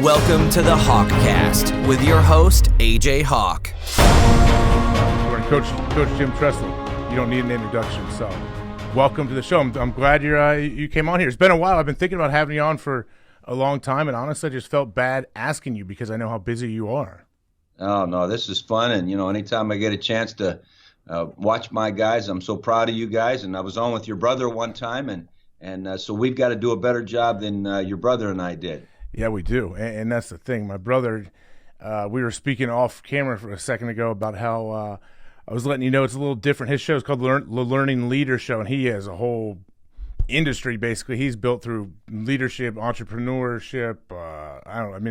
Welcome to the HawkCast with your host, AJ Hawk. Coach Jim Tressel. You don't need an introduction, so welcome to the show. I'm glad you came on here. It's been a while. I've been thinking about having you on for a long time, and honestly, I just felt bad asking you because I know how busy you are. Oh, no, this is fun, and, anytime I get a chance to watch my guys, I'm so proud of you guys, and I was on with your brother one time, and so we've got to do a better job than your brother and I did. Yeah, we do, and that's the thing. My brother, we were speaking off camera for a second ago about how I was letting you know it's a little different. His show is called the Learning Leader Show, and he has a whole industry, basically, he's built through leadership, entrepreneurship.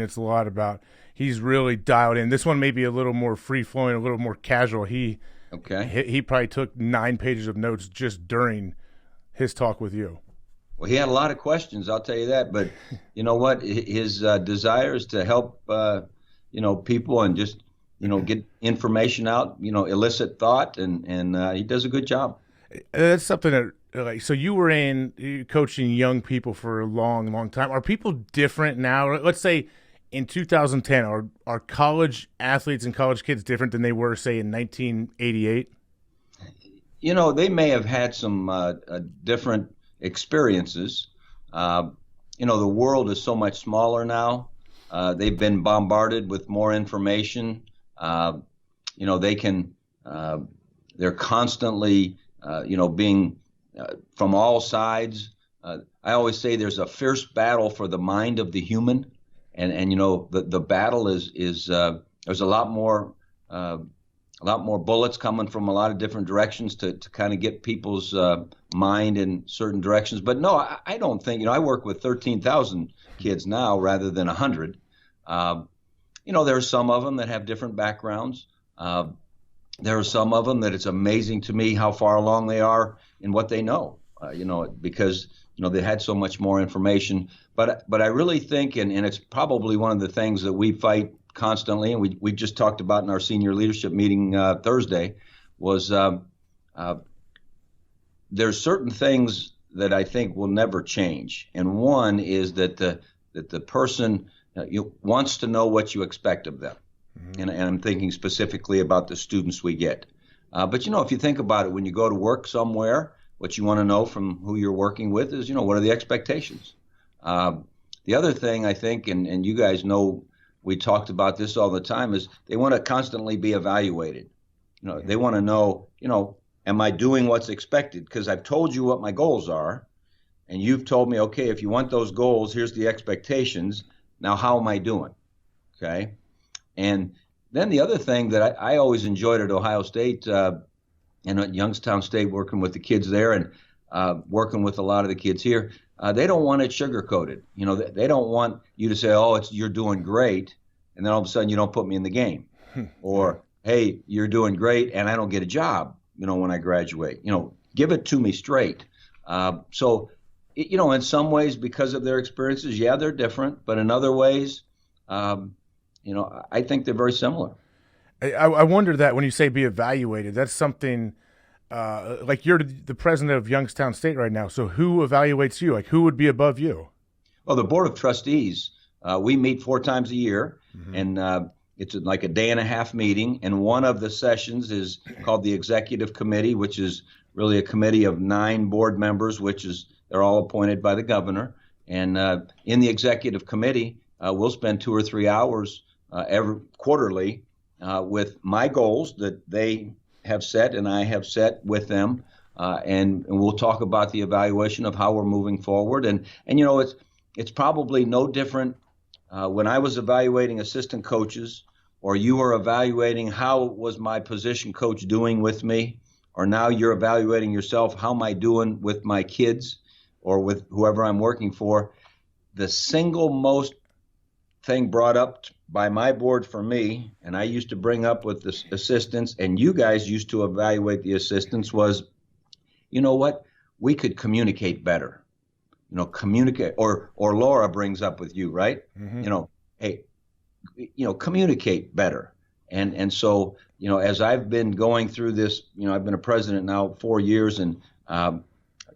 It's a lot about, he's really dialed in. This one may be a little more free-flowing, a little more casual. He probably took 9 pages of notes just during his talk with you. Well, he had a lot of questions, I'll tell you that. But you know what? His desire is to help, people and just, get information out, elicit thought, and he does a good job. That's something that, so you were coaching young people for a long, long time. Are people different now? Let's say in 2010, are college athletes and college kids different than they were, say, in 1988? They may have had some different experiences. The world is so much smaller now. They've been bombarded with more information. They're constantly, being from all sides. I always say there's a fierce battle for the mind of the human, and the battle is there's a lot more bullets coming from a lot of different directions to kind of get people's mind in certain directions. But no, I don't think, I work with 13,000 kids now rather than 100. There are some of them that have different backgrounds. There are some of them that it's amazing to me how far along they are in what they know, because, they had so much more information. But I really think, and it's probably one of the things that we fight constantly, and we just talked about in our senior leadership meeting Thursday, was there's certain things that I think will never change. And one is that the person wants to know what you expect of them. Mm-hmm. And I'm thinking specifically about the students we get. But, if you think about it, when you go to work somewhere, what you want to know from who you're working with is, what are the expectations? The other thing I think, and you guys know, we talked about this all the time, is they want to constantly be evaluated. They want to know, am I doing what's expected? Because I've told you what my goals are, and you've told me, okay, if you want those goals, here's the expectations. Now, how am I doing? Okay. And then the other thing that I always enjoyed at Ohio State and at Youngstown State, working with the kids there and working with a lot of the kids here, they don't want it sugar-coated. They don't want you to say, oh, you're doing great, and then all of a sudden you don't put me in the game. Or, hey, you're doing great, and I don't get a job, when I graduate. Give it to me straight. So, in some ways, because of their experiences, yeah, they're different. But in other ways, I think they're very similar. I wonder that when you say be evaluated, that's something like you're the president of Youngstown State right now. So who evaluates you? Like who would be above you? Well, the Board of Trustees, we meet 4 times a year, mm-hmm. and it's like a day-and-a-half meeting. And one of the sessions is called the Executive Committee, which is really a committee of 9 board members, they're all appointed by the governor. And in the Executive Committee, we'll spend 2 or 3 hours every quarterly with my goals that they have set and I have set with them, and we'll talk about the evaluation of how we're moving forward. And it's probably no different when I was evaluating assistant coaches, or you were evaluating how was my position coach doing with me, or now you're evaluating yourself, how am I doing with my kids or with whoever I'm working for. The single most thing brought up by my board for me, and I used to bring up with the assistants, and you guys used to evaluate the assistants, was, what? We could communicate better. Communicate, or Laura brings up with you, right? Mm-hmm. Hey, communicate better. And so, as I've been going through this, I've been a president now 4 years, and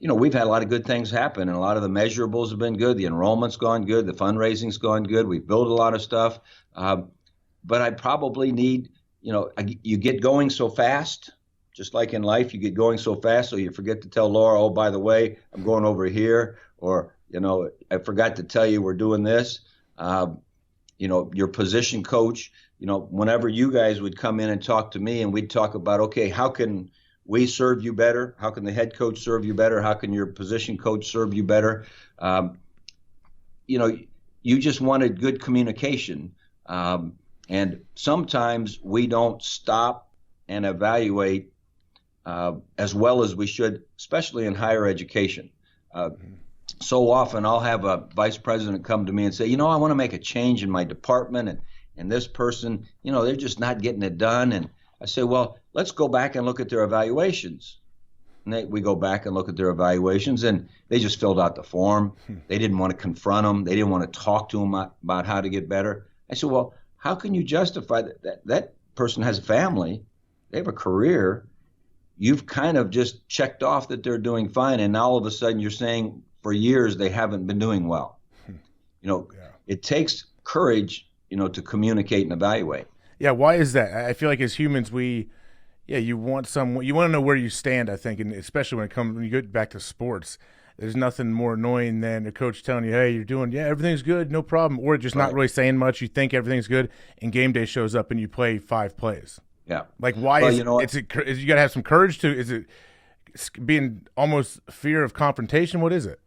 we've had a lot of good things happen, and a lot of the measurables have been good. The enrollment's gone good. The fundraising's gone good. We've built a lot of stuff. But I probably need, you get going so fast, just like in life, you get going so fast, so you forget to tell Laura, oh, by the way, I'm going over here, or, I forgot to tell you we're doing this. Your position coach, whenever you guys would come in and talk to me, and we'd talk about, okay, how can we serve you better? How can the head coach serve you better? How can your position coach serve you better? You just wanted good communication. And sometimes we don't stop and evaluate as well as we should, especially in higher education. So often I'll have a vice president come to me and say, I want to make a change in my department, and this person, they're just not getting it done. And I say, well, let's go back and look at their evaluations. And we go back and look at their evaluations, and they just filled out the form. They didn't want to confront them. They didn't want to talk to them about how to get better. I said, well, how can you justify that person has a family, they have a career, you've kind of just checked off that they're doing fine, and now all of a sudden you're saying for years they haven't been doing well. It takes courage, to communicate and evaluate. Yeah, why is that? I feel like as humans, you want to know where you stand, I think, and especially when you get back to sports. There's nothing more annoying than a coach telling you, hey, you're doing, everything's good, no problem, or just not really saying much. You think everything's good, and game day shows up and you play 5 plays. Yeah. Like, why is you got to have some courage to, is it being almost fear of confrontation? What is it?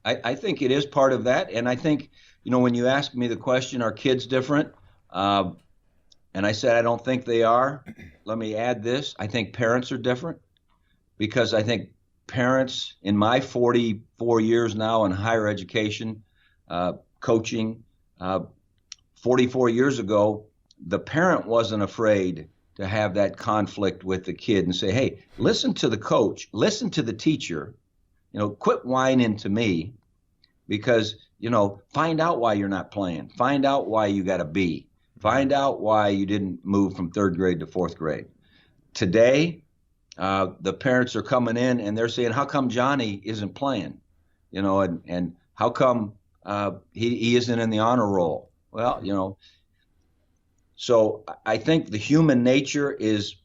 I think it is part of that. And I think, when you ask me the question, are kids different? And I said, I don't think they are. Let me add this. I think parents are different, because I think parents, in my 44 years now in higher education, coaching, 44 years ago, the parent wasn't afraid to have that conflict with the kid and say, hey, listen to the coach, listen to the teacher, quit whining to me, because, find out why you're not playing. Find out why you got a B. Find out why you didn't move from 3rd grade to 4th grade. Today, the parents are coming in and they're saying, how come Johnny isn't playing? And how come he isn't in the honor roll? Well, so I think the human nature is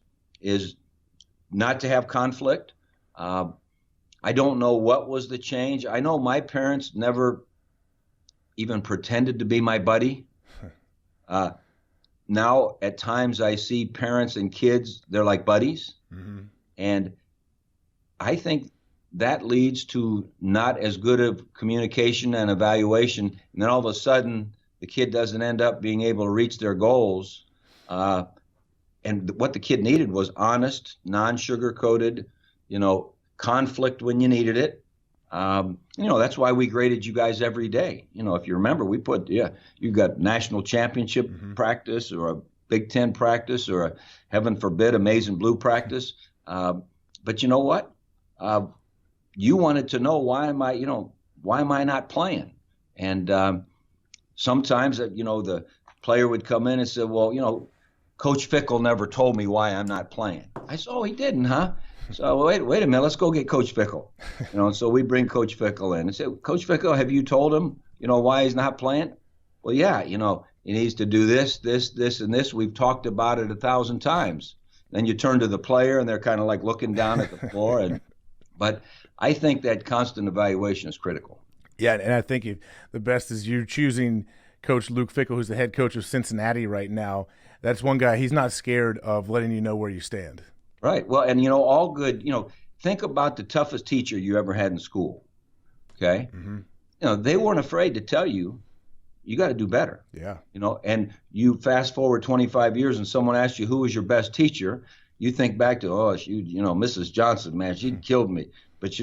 not to have conflict. I don't know what was the change. I know my parents never even pretended to be my buddy. Now, at times, I see parents and kids, they're like buddies. Mm-hmm. And I think that leads to not as good of communication and evaluation. And then all of a sudden, the kid doesn't end up being able to reach their goals. And what the kid needed was honest, non-sugar-coated, conflict when you needed it. That's why we graded you guys every day. If you remember, we put, you got national championship practice, or a Big Ten practice, or a, heaven forbid, Amazing Blue practice. But you know what? You wanted to know, why am I not playing? And sometimes, the player would come in and say, well, Coach Fickle never told me why I'm not playing. I said, oh, he didn't, huh? So wait a minute, let's go get Coach Fickle. And so we bring Coach Fickle in and say, Coach Fickle, have you told him, why he's not playing? Well, yeah, he needs to do this, and this. We've talked about it 1,000 times. Then you turn to the player and they're kind of like looking down at the floor. But I think that constant evaluation is critical. Yeah, and I think the best is you choosing Coach Luke Fickle, who's the head coach of Cincinnati right now. That's one guy, he's not scared of letting you know where you stand. Right. Well, and, all good, think about the toughest teacher you ever had in school. Okay. Mm-hmm. They weren't afraid to tell you, you got to do better. Yeah. And you fast forward 25 years and someone asks you, who was your best teacher? You think back to, Mrs. Johnson, man, she killed me. But,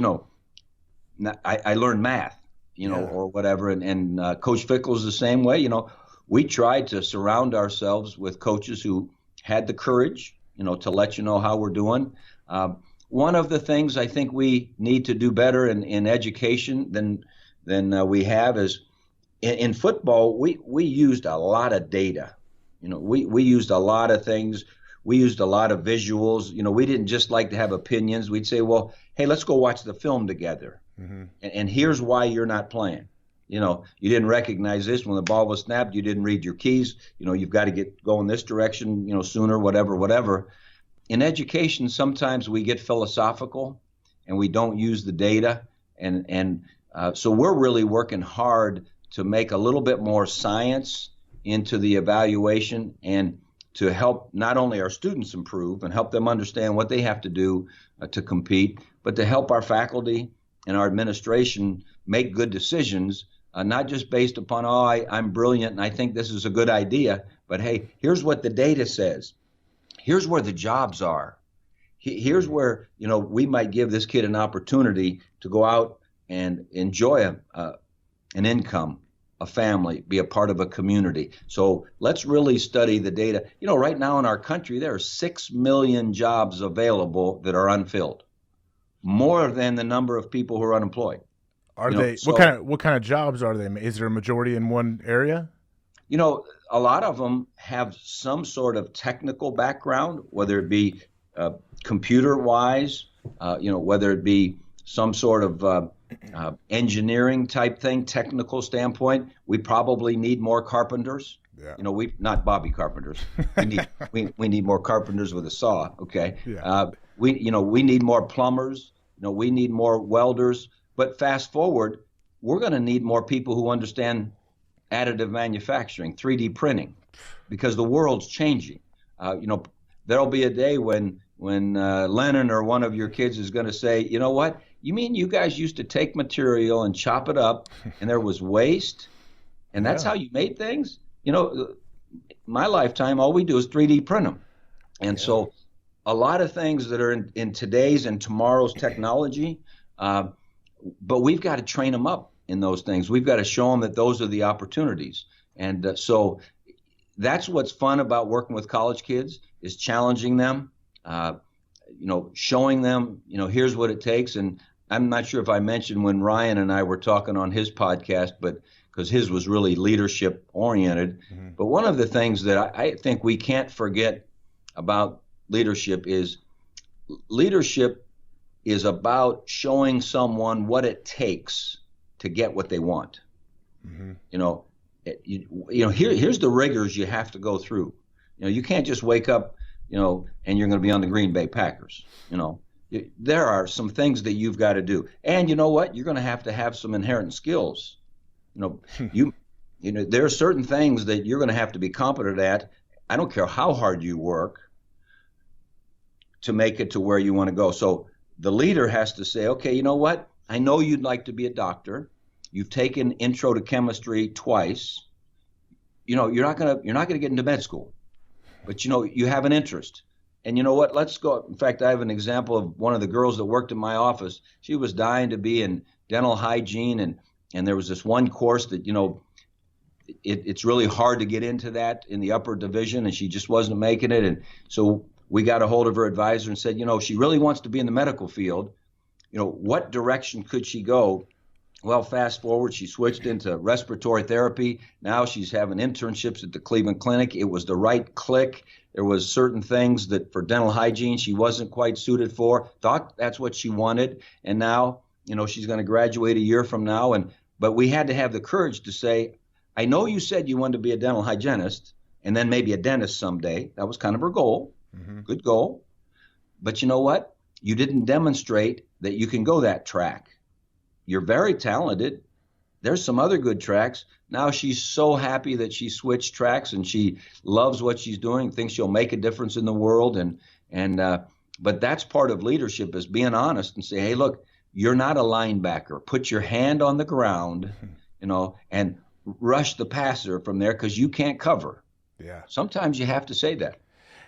I learned math, or whatever. And Coach Fickle's the same way. We tried to surround ourselves with coaches who had the courage, to let you know how we're doing. One of the things I think we need to do better in education than we have is in football, we used a lot of data. We used a lot of things. We used a lot of visuals. We didn't just like to have opinions. We'd say, well, hey, let's go watch the film together. And here's why you're not playing. You didn't recognize this when the ball was snapped. You didn't read your keys. You've got to get going this direction, sooner, whatever. In education, sometimes we get philosophical and we don't use the data. And so we're really working hard to make a little bit more science into the evaluation and to help not only our students improve and help them understand what they have to do to compete, but to help our faculty and our administration make good decisions, not just based upon, I'm brilliant and I think this is a good idea, but hey, here's what the data says. Here's where the jobs are. Here's where, we might give this kid an opportunity to go out and enjoy an income, a family, be a part of a community. So let's really study the data. Right now in our country, there are 6 million jobs available that are unfilled, more than the number of people who are unemployed. Are they? So, what kind of jobs are they? Is there a majority in one area? A lot of them have some sort of technical background, whether it be computer-wise, whether it be some sort of engineering type thing, technical standpoint. We probably need more carpenters. Yeah. We not Bobby carpenters. We need more carpenters with a saw. Okay. Yeah. We need more plumbers. We need more welders. But fast forward, we're going to need more people who understand additive manufacturing, 3D printing, because the world's changing. There'll be a day when Lennon or one of your kids is going to say, you know what? You mean you guys used to take material and chop it up and there was waste and that's how you made things? My lifetime, all we do is 3D print them. And so a lot of things that are in today's and tomorrow's technology, but we've got to train them up in those things. We've got to show them that those are the opportunities. And so that's what's fun about working with college kids is challenging them, showing them, here's what it takes. And I'm not sure if I mentioned when Ryan and I were talking on his podcast, but because his was really leadership oriented. Mm-hmm. But one of the things that I think we can't forget about leadership is about showing someone what it takes to get what they want. Mm-hmm. Here's the rigors you have to go through. You can't just wake up, and you're going to be on the Green Bay Packers. There are some things that you've got to do. And you know what? You're going to have some inherent skills. There are certain things that you're going to have to be competent at. I don't care how hard you work to make it to where you want to go. So the leader has to say, okay, you know what? I know you'd like to be a doctor. You've taken intro to chemistry twice. You're not going to get into med school, but you have an interest. And you know what? Let's go. In fact, I have an example of one of the girls that worked in my office. She was dying to be in dental hygiene, and there was this one course that it's really hard to get into that in the upper division, and she just wasn't making it. And so we got a hold of her advisor and said, she really wants to be in the medical field. What direction could she go? Well, fast forward, she switched into respiratory therapy. Now she's having internships at the Cleveland Clinic. It was the right click. There was certain things that for dental hygiene she wasn't quite suited for, thought that's what she wanted. And now, she's going to graduate a year from now. But we had to have the courage to say, I know you said you wanted to be a dental hygienist and then maybe a dentist someday. That was kind of her goal. Mm-hmm. Good goal. But you know what? You didn't demonstrate that you can go that track. You're very talented. There's some other good tracks. Now she's so happy that she switched tracks and she loves what she's doing, thinks she'll make a difference in the world. But that's part of leadership is being honest and say, hey, look, you're not a linebacker. Put your hand on the ground, and rush the passer from there because you can't cover. Yeah. Sometimes you have to say that.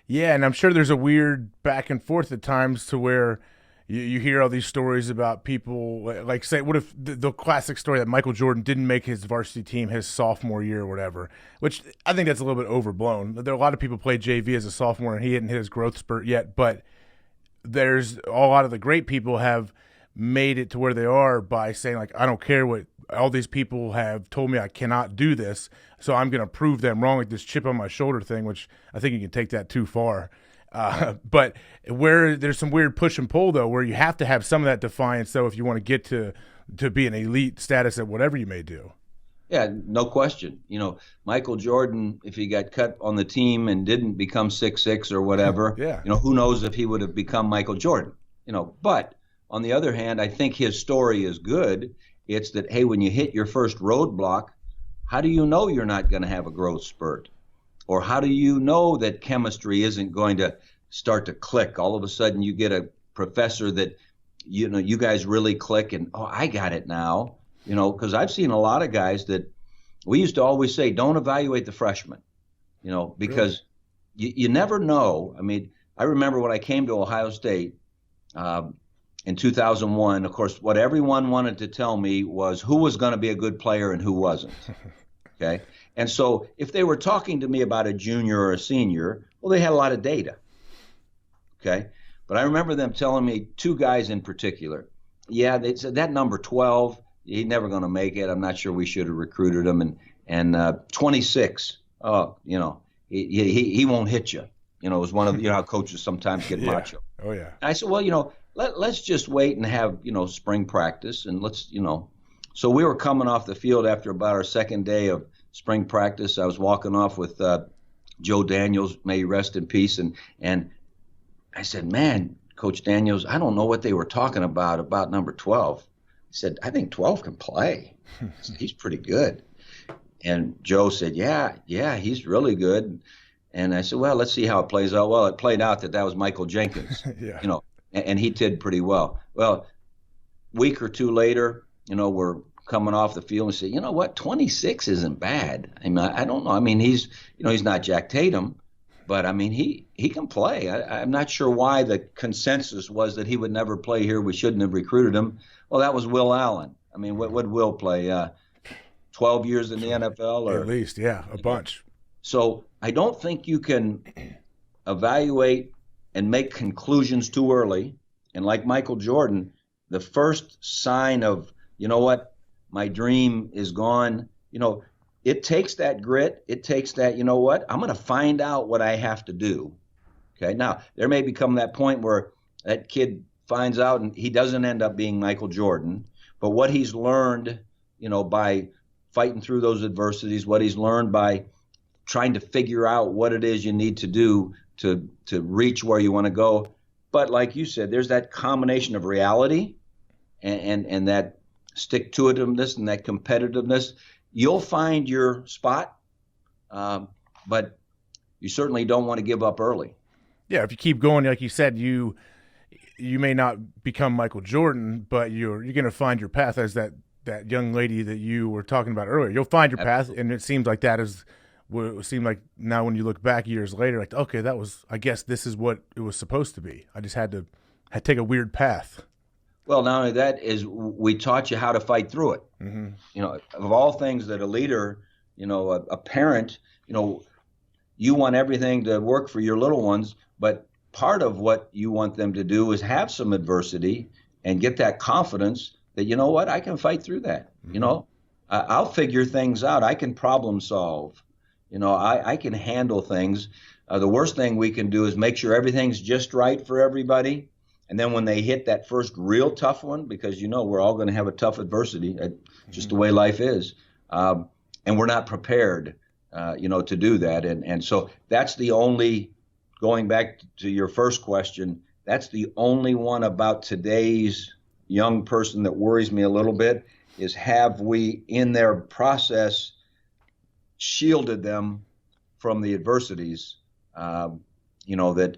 Yeah, and I'm sure there's a weird back and forth at times to where you hear all these stories about people, like say, what if the classic story that Michael Jordan didn't make his varsity team his sophomore year or whatever, which I think that's a little bit overblown. There are a lot of people play JV as a sophomore and he hadn't hit his growth spurt yet, but there's a lot of the great people have made it to where they are by saying, like, I don't care what all these people have told me I cannot do this, so I'm going to prove them wrong, like this chip on my shoulder thing, which I think you can take that too far. But where there's some weird push and pull, though, where you have to have some of that defiance, though, if you want to get to be an elite status at whatever you may do. Yeah, no question. Michael Jordan, if he got cut on the team and didn't become 6'6" or whatever, yeah. Who knows if he would have become Michael Jordan. But on the other hand, I think his story is good. It's that, hey, when you hit your first roadblock, how do you know you're not going to have a growth spurt? Or how do you know that chemistry isn't going to start to click? All of a sudden you get a professor that, you guys really click and, oh, I got it now. Because I've seen a lot of guys that we used to always say, don't evaluate the freshmen, because really? you never know. I mean, I remember when I came to Ohio State in 2001, of course, what everyone wanted to tell me was who was going to be a good player and who wasn't. Okay. And so if they were talking to me about a junior or a senior, well, they had a lot of data. Okay. But I remember them telling me two guys in particular. Yeah, they said that number 12, he's never going to make it. I'm not sure we should have recruited him. And 26, he won't hit you. It was one of how coaches sometimes get macho. Oh yeah. And I said, well, let's just wait and have spring practice and let's So we were coming off the field after about our second day of spring practice. I was walking off with Joe Daniels, may he rest in peace, and I said, man, Coach Daniels, I don't know what they were talking about number 12. He said, I think 12 can play. I said, he's pretty good. And Joe said, yeah, he's really good. And I said, well, let's see how it plays out. Well, it played out that was Michael Jenkins, yeah. And he did pretty well. Well, week or two later, we're coming off the field and say, you know what, 26 isn't bad. I mean, I don't know. I mean, he's not Jack Tatum, but I mean, he can play. I'm not sure why the consensus was that he would never play here. We shouldn't have recruited him. Well, that was Will Allen. I mean, what would Will play? 12 years in the NFL? Or, at least, yeah, a bunch. So I don't think you can evaluate and make conclusions too early. And like Michael Jordan, the first sign of, my dream is gone, it takes that grit. It takes that, I'm going to find out what I have to do. Okay. Now, there may become that point where that kid finds out and he doesn't end up being Michael Jordan, but what he's learned, by fighting through those adversities, what he's learned by trying to figure out what it is you need to do to reach where you want to go. But like you said, there's that combination of reality and that stick-to-itiveness and that competitiveness. You'll find your spot, but you certainly don't want to give up early. Yeah, if you keep going, like you said, you may not become Michael Jordan, but you're going to find your path as that young lady that you were talking about earlier. You'll find your path, and it seems like that is what it seemed like now when you look back years later, like, okay, I guess this is what it was supposed to be. I just had to take a weird path. Well, not only that is we taught you how to fight through it. Mm-hmm. Of all things that a leader, a parent, you want everything to work for your little ones, but part of what you want them to do is have some adversity and get that confidence that, I can fight through that. Mm-hmm. I'll figure things out. I can problem solve. I can handle things. The worst thing we can do is make sure everything's just right for everybody. And then when they hit that first real tough one, because, we're all going to have a tough adversity, just the way life is. And we're not prepared, to do that. And so that's the only, going back to your first question, that's the only one about today's young person that worries me a little bit is have we in their process shielded them from the adversities, that,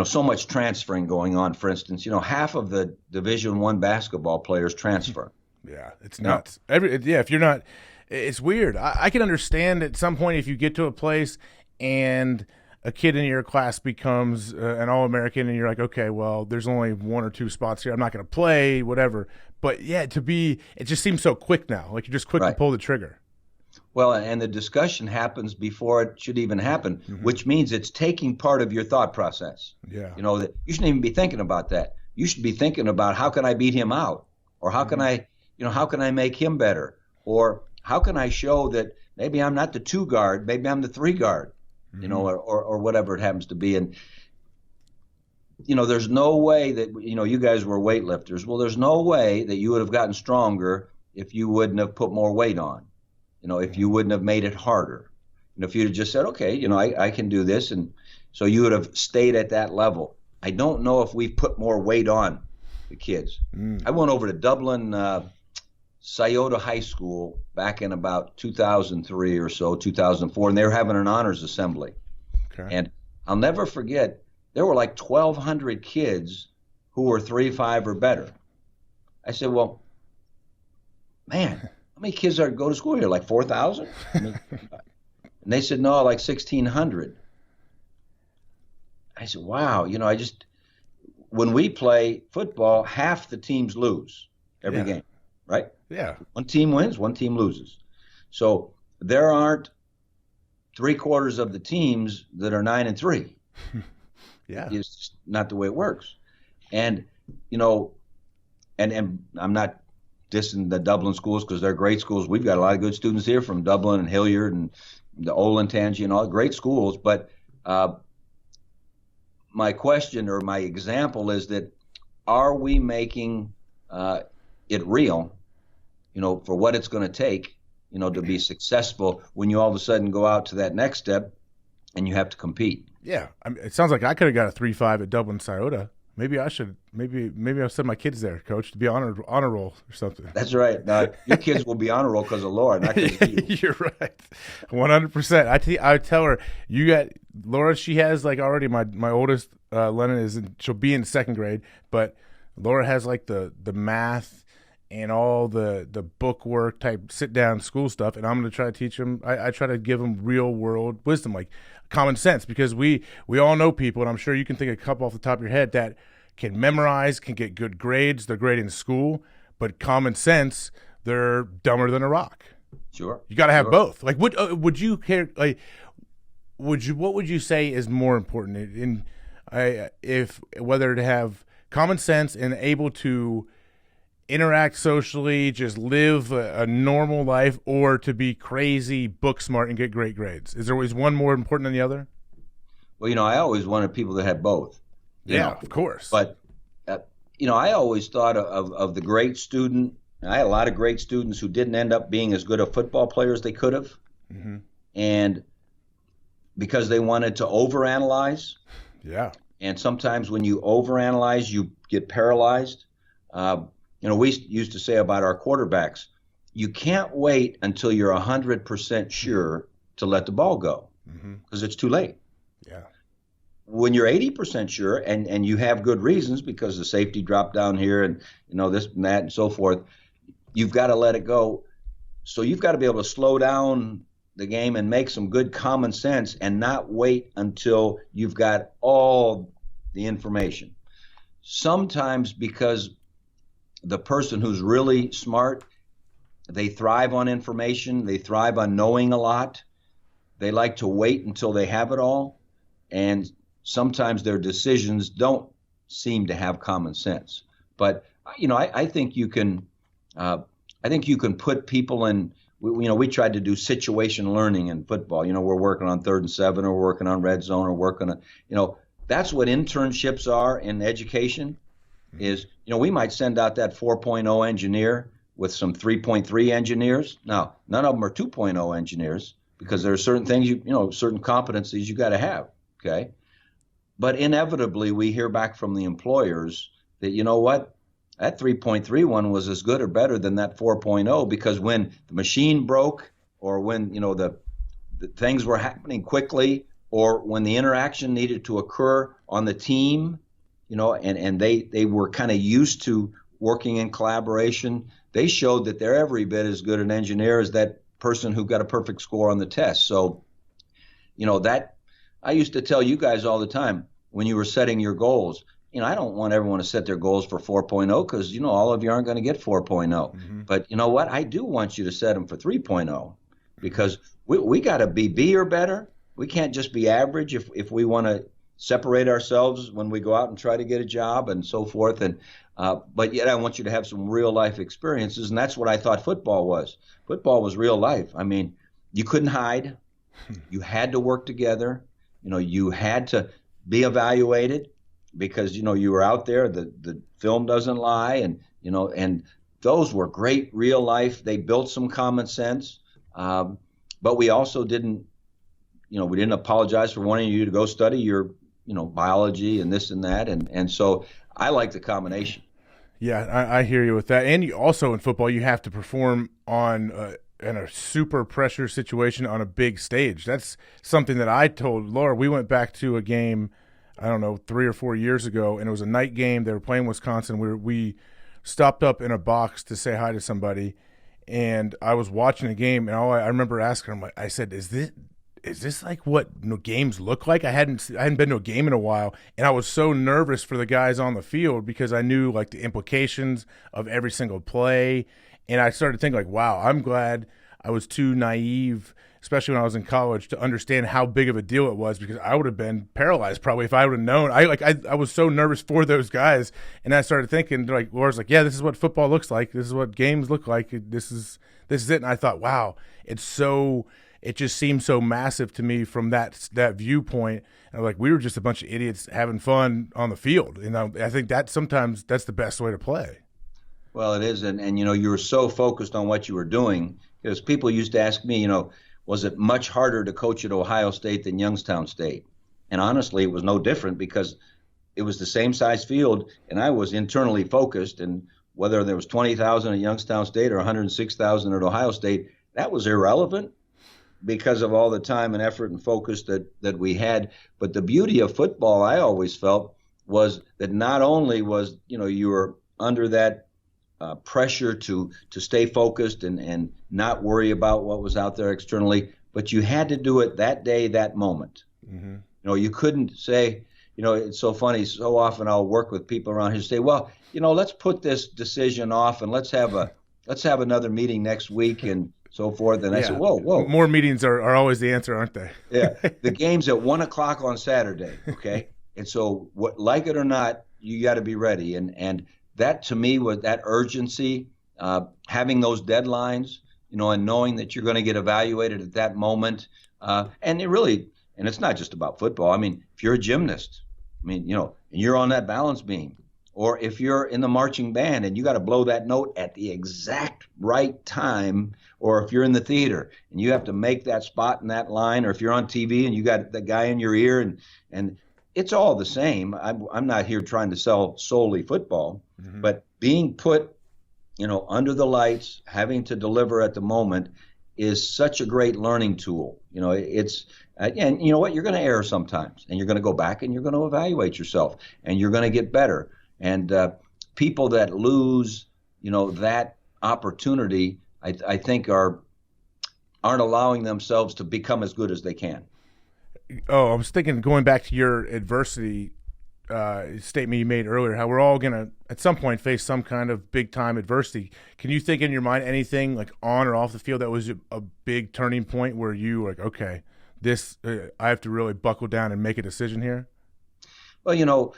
so much transferring going on. For instance, half of the Division I basketball players transfer. Yeah, it's nuts. If you're not, it's weird. I can understand at some point if you get to a place and a kid in your class becomes an All-American and you're like, okay, well, there's only one or two spots here. I'm not going to play, whatever. But, yeah, it just seems so quick now. Like you're just quick to pull the trigger. Well, and the discussion happens before it should even happen, which means it's taking part of your thought process. Yeah. That you shouldn't even be thinking about that. You should be thinking about how can I beat him out, or how can I make him better, or how can I show that maybe I'm not the 2 guard, maybe I'm the 3 guard, or whatever it happens to be. And there's no way that, you guys were weightlifters. Well, there's no way that you would have gotten stronger if you wouldn't have put more weight on, if you wouldn't have made it harder. If you'd have just said, okay, I can do this. And so you would have stayed at that level. I don't know if we've put more weight on the kids. I went over to Dublin, Scioto High School back in about 2003 or so, 2004, and they were having an honors assembly. Okay. And I'll never forget, there were like 1,200 kids who were 3.5 or better. I said, well, man, how many kids are go to school here? Like 4,000? And they said, no, like 1,600. I said, wow, when we play football, half the teams lose every game, right? Yeah. One team wins, one team loses. So there aren't 3/4 of the teams that are 9-3. Yeah. It's not the way it works. And, and I'm not dissing the Dublin schools because they're great schools. We've got a lot of good students here from Dublin and Hilliard and the Olentangy and all great schools. But my question or my example is that are we making it real, for what it's going to take, to be successful when you all of a sudden go out to that next step and you have to compete? Yeah. It sounds like I could have got a 3.5 at Dublin Scioto. Maybe I should. Maybe I'll send my kids there, Coach, to be honor roll or something. That's right. Now, your kids will be honor roll because of Laura, not because of you. You're right, 100%. I tell her you got Laura. She has like already my oldest Lennon she'll be in 2nd grade, but Laura has like the math and all the book work type sit down school stuff, and I'm going to try to teach them. I try to give them real world wisdom, like common sense, because we all know people, and I'm sure you can think of a couple off the top of your head that can memorize, can get good grades, they're great in school, but common sense, they're dumber than a rock. Sure. You got to have both. Like, would you care? Like, what would you say is more important if whether to have common sense and able to interact socially, just live a normal life, or to be crazy, book smart, and get great grades? Is there always one more important than the other? Well, I always wanted people that had both. Yeah, of course. But, I always thought of the great student. And I had a lot of great students who didn't end up being as good a football player as they could have. Mm-hmm. And because they wanted to overanalyze. Yeah. And sometimes when you overanalyze, you get paralyzed. We used to say about our quarterbacks, you can't wait until you're 100% sure to let the ball go because it's too late. Yeah. When you're 80% sure and you have good reasons because the safety dropped down here and, this and that and so forth, you've got to let it go. So you've got to be able to slow down the game and make some good common sense and not wait until you've got all the information. Sometimes because the person who's really smart, they thrive on information. They thrive on knowing a lot. They like to wait until they have it all. And sometimes their decisions don't seem to have common sense. But, I think you can put people in, we tried to do situation learning in football. We're working on 3rd and 7, or we're working on red zone, or working on, that's what internships are in education. Is, we might send out that 4.0 engineer with some 3.3 engineers. Now, none of them are 2.0 engineers because there are certain things, certain competencies you got to have, okay? But inevitably, we hear back from the employers that, that 3.3 one was as good or better than that 4.0 because when the machine broke or when, the things were happening quickly or when the interaction needed to occur on the team, and they were kind of used to working in collaboration. They showed that they're every bit as good an engineer as that person who got a perfect score on the test. So, that I used to tell you guys all the time when you were setting your goals, I don't want everyone to set their goals for 4.0 because, all of you aren't going to get 4.0. Mm-hmm. But you know what? I do want you to set them for 3.0 because we got to be B or better. We can't just be average if we want to separate ourselves when we go out and try to get a job and so forth. And but yet I want you to have some real life experiences. And that's what I thought football was. Football was real life. I mean, you couldn't hide. You had to work together. You had to be evaluated. because, you were out there, the film doesn't lie, and those were great real life. They built some common sense. But we also didn't apologize for wanting you to go study your, biology and this and that. And so I like the combination. Yeah, I hear you with that. And you also in football, you have to perform in a super pressure situation on a big stage. That's something that I told Laura. We went back to a game, I don't know, 3 or 4 years ago, and it was a night game. They were playing Wisconsin. We stopped up in a box to say hi to somebody, and I was watching the game, and I remember asking him, I said, is this like what games look like? I hadn't been to a game in a while, and I was so nervous for the guys on the field because I knew like the implications of every single play, and I started thinking like, wow, I'm glad I was too naive, especially when I was in college, to understand how big of a deal it was, because I would have been paralyzed probably if I would have known. I was so nervous for those guys, and I started thinking, like, Laura's like, yeah, this is what football looks like. This is what games look like. This is it. And I thought, wow, it just seemed so massive to me from that viewpoint. And like, we were just a bunch of idiots having fun on the field. I think that sometimes that's the best way to play. Well, it is, and you were so focused on what you were doing, because people used to ask me, was it much harder to coach at Ohio State than Youngstown State? And honestly, it was no different, because it was the same size field, and I was internally focused. And whether there was 20,000 at Youngstown State or 106,000 at Ohio State, that was irrelevant because of all the time and effort and focus that we had. But the beauty of football, I always felt, was that not only was you were under that pressure to stay focused and not worry about what was out there externally, but you had to do it that day, that moment. Mm-hmm. You couldn't say, it's so funny. So often I'll work with people around here who say, well, let's put this decision off and let's have another meeting next week and so forth. And I said, whoa. More meetings are always the answer, aren't they? Yeah. The game's at 1:00 on Saturday. Okay. And so like it or not, you got to be ready. And that to me was that urgency, having those deadlines, and knowing that you're going to get evaluated at that moment. And it's not just about football. I mean, if you're a gymnast, and you're on that balance beam, or if you're in the marching band and you got to blow that note at the exact right time, or if you're in the theater and you have to make that spot in that line, or if you're on TV and you got the guy in your ear and it's all the same. I'm not here trying to sell solely football, mm-hmm. but being put, under the lights, having to deliver at the moment is such a great learning tool. And you know what? You're going to err sometimes, and you're going to go back and you're going to evaluate yourself, and you're going to get better. And people that lose, that opportunity, I think aren't allowing themselves to become as good as they can. Oh, I was thinking, going back to your adversity statement you made earlier, how we're all going to, at some point, face some kind of big-time adversity. Can you think in your mind anything, like on or off the field, that was a big turning point where you were like, okay, this I have to really buckle down and make a decision here? Well,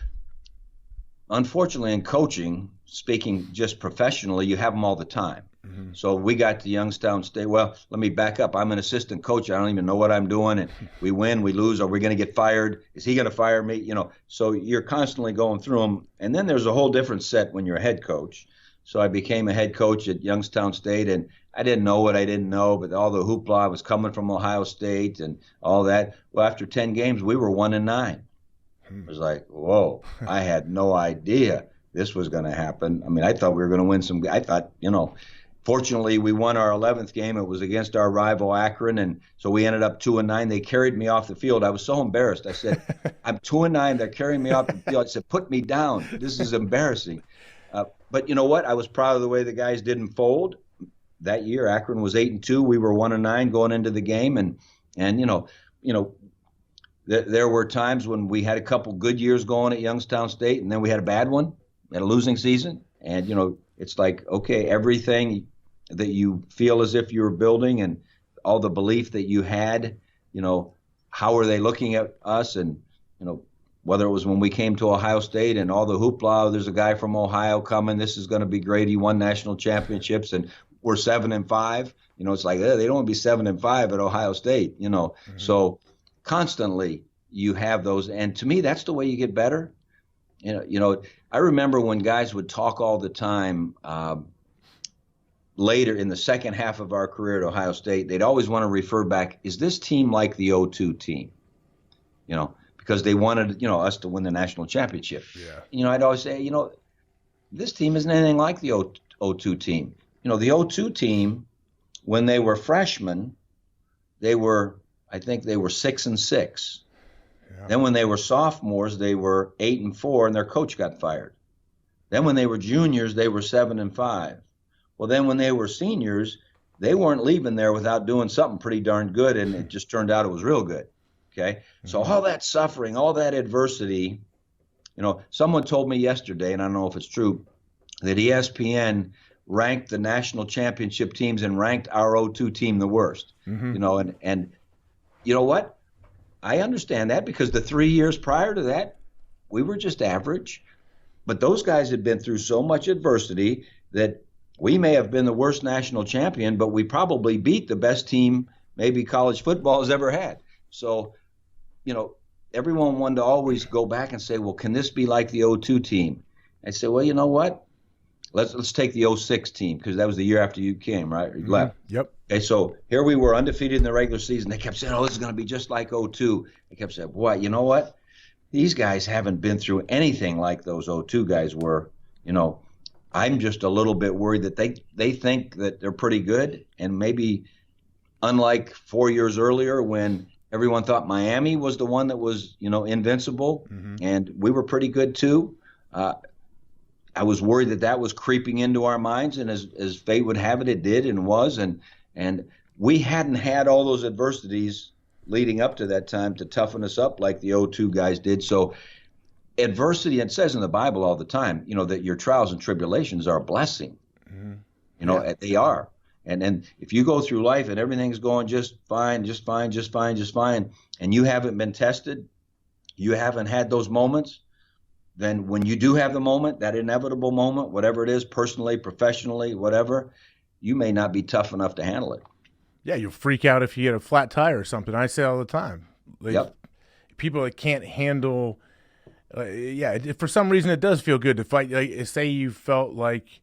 unfortunately in coaching, speaking just professionally, you have them all the time. Mm-hmm. So we got to Youngstown State. Well, let me back up. I'm an assistant coach. I don't even know what I'm doing. And we win, we lose. Are we going to get fired? Is he going to fire me? So you're constantly going through them. And then there's a whole different set when you're a head coach. So I became a head coach at Youngstown State, and I didn't know what I didn't know, but all the hoopla was coming from Ohio State and all that. Well, after 10 games, we were 1-9. It was like, whoa, I had no idea this was going to happen. I mean, I thought we were going to win some. I thought, fortunately, we won our 11th game. It was against our rival Akron, and so we ended up 2-9. They carried me off the field. I was so embarrassed. I said, I'm 2-9. They're carrying me off the field. I said, put me down. This is embarrassing. But you know what? I was proud of the way the guys didn't fold. That year, Akron was 8-2. We were 1-9 going into the game, and there were times when we had a couple good years going at Youngstown State, and then we had a bad one, had a losing season. And, it's like, okay, everything that you feel as if you were building and all the belief that you had, how are they looking at us? And, whether it was when we came to Ohio State and all the hoopla, there's a guy from Ohio coming, this is going to be great. He won national championships, and we're 7-5. It's like, they don't want to be 7-5 at Ohio State, Mm-hmm. So constantly you have those. And to me, that's the way you get better. I remember when guys would talk all the time later in the second half of our career at Ohio State, they'd always want to refer back, is this team like the 02 team? Because they wanted, us to win the national championship. Yeah. I'd always say, this team isn't anything like the 02 team. The 02 team, when they were freshmen, I think they were 6-6. Yeah. Then when they were sophomores, they were 8-4, and their coach got fired. Then when they were juniors, they were 7-5. Well, then when they were seniors, they weren't leaving there without doing something pretty darn good, and it just turned out it was real good. Okay, so all that suffering, all that adversity, someone told me yesterday, and I don't know if it's true, that ESPN ranked the national championship teams and ranked our 02 team the worst. Mm-hmm. And you know what? I understand that, because the 3 years prior to that, we were just average. But those guys had been through so much adversity that we may have been the worst national champion, but we probably beat the best team maybe college football has ever had. So, everyone wanted to always go back and say, well, can this be like the 02 team? I said, well, you know what? Let's take the 06 team, because that was the year after you came, right? You left. Yep. Okay, so here we were undefeated in the regular season. They kept saying, this is going to be just like 02. They kept saying, boy, you know what? These guys haven't been through anything like those 02 guys were. I'm just a little bit worried that they think that they're pretty good, and maybe unlike 4 years earlier when everyone thought Miami was the one that was, invincible, and we were pretty good too. I was worried that was creeping into our minds, and as fate would have it, it did and was, and we hadn't had all those adversities leading up to that time to toughen us up like the 02 guys did. So adversity, it says in the Bible all the time, that your trials and tribulations are a blessing. They are. And if you go through life and everything's going just fine, and you haven't been tested, you haven't had those moments, then when you do have the moment, that inevitable moment, whatever it is, personally, professionally, whatever, you may not be tough enough to handle it. Yeah, you'll freak out if you get a flat tire or something. I say all the time. People that can't handle, for some reason it does feel good to fight. Like, say you felt like,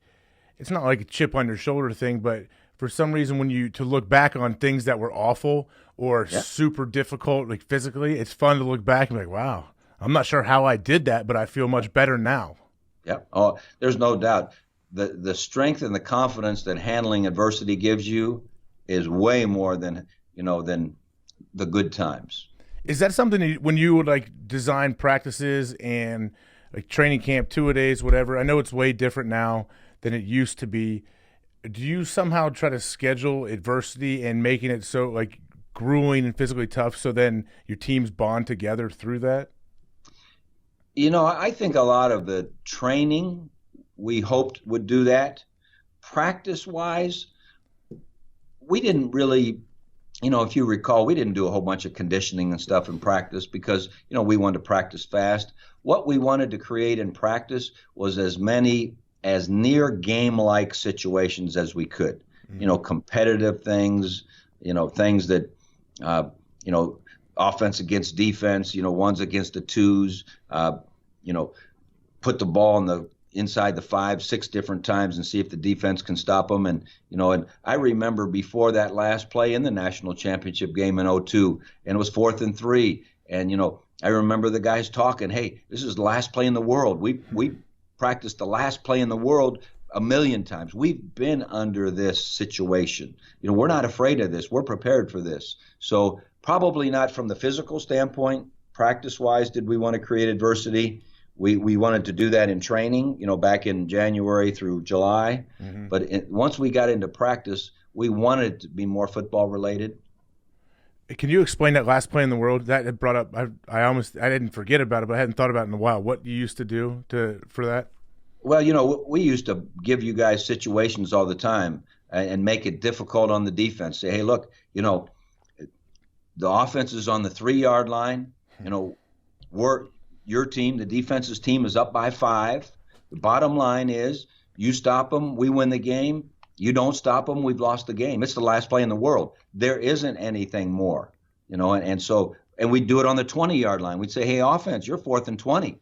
it's not like a chip on your shoulder thing, but for some reason to look back on things that were awful or super difficult, like physically, it's fun to look back and be like, wow, I'm not sure how I did that, but I feel much better now. Yeah. Oh, there's no doubt. The strength and the confidence that handling adversity gives you is way more than the good times. Is that something when you would design practices and training camp, two-a-days, whatever? I know it's way different now than it used to be. Do you somehow try to schedule adversity and making it so grueling and physically tough, so then your teams bond together through that? I think a lot of the training we hoped would do that. Practice-wise, we didn't really, if you recall, we didn't do a whole bunch of conditioning and stuff in practice because, we wanted to practice fast. What we wanted to create in practice was as near game-like situations as we could. Competitive things, things that, offense against defense, ones against the twos, put the ball inside the 5-6 different times and see if the defense can stop them. And I remember before that last play in the national championship game in 02, and it was 4th and 3. And, I remember the guys talking, hey, this is the last play in the world. We practiced the last play in the world a million times. We've been under this situation. We're not afraid of this. We're prepared for this. So probably not from the physical standpoint, practice-wise, did we want to create adversity. We wanted to do that in training, back in January through July. Mm-hmm. But once we got into practice, we wanted it to be more football related. Can you explain that last play in the world? That had brought up, I didn't forget about it, but I hadn't thought about it in a while. What you used to do for that? Well, we used to give you guys situations all the time and make it difficult on the defense. Say, hey, look, the offense is on the 3-yard line. Your team, the defense's team, is up by 5. The bottom line is you stop them, we win the game. You don't stop them, we've lost the game. It's the last play in the world. There isn't anything more, and we do it on the 20-yard line. We'd say, hey, offense, you're 4th and 20.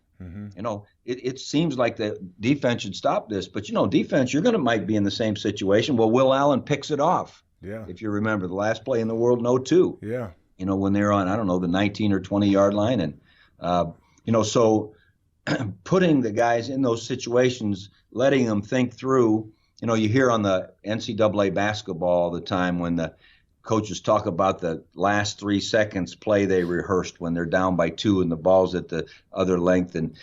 It seems like the defense should stop this, but defense, might be in the same situation. Well, Will Allen picks it off. Yeah. If you remember the last play in the World in 02. Yeah. When they're on, I don't know, the 19 or 20 yard line. And, so putting the guys in those situations, letting them think through, you hear on the NCAA basketball all the time when the coaches talk about the last 3 seconds play they rehearsed when they're down by 2 and the ball's at the other length. And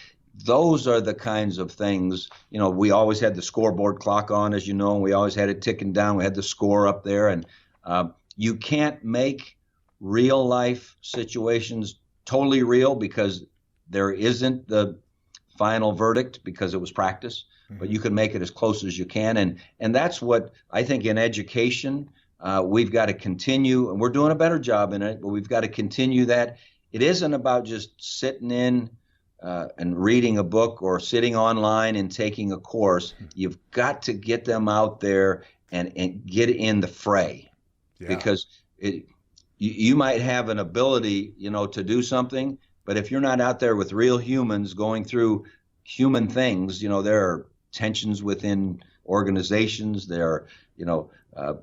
those are the kinds of things, we always had the scoreboard clock on, as you know, and we always had it ticking down. We had the score up there. And you can't make real life situations totally real because there isn't the final verdict because it was practice, but you can make it as close as you can. And that's what I think in education, we've got to continue, and we're doing a better job in it, but we've got to continue that. It isn't about just sitting in and reading a book or sitting online and taking a course. You've got to get them out there and get in the fray, because you might have an ability, to do something, but if you're not out there with real humans going through human things, there are tensions within organizations, there are,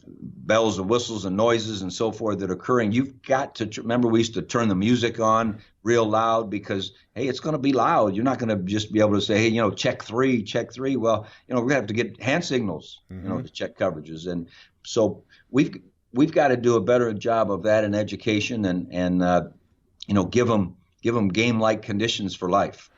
bells and whistles and noises and so forth that are occurring. You've got to remember, we used to turn the music on real loud because, hey, it's going to be loud. You're not going to just be able to say, hey, check three. Well, we're going to have to get hand signals, to check coverages. And so we've got to do a better job of that in education and give them game-like conditions for life.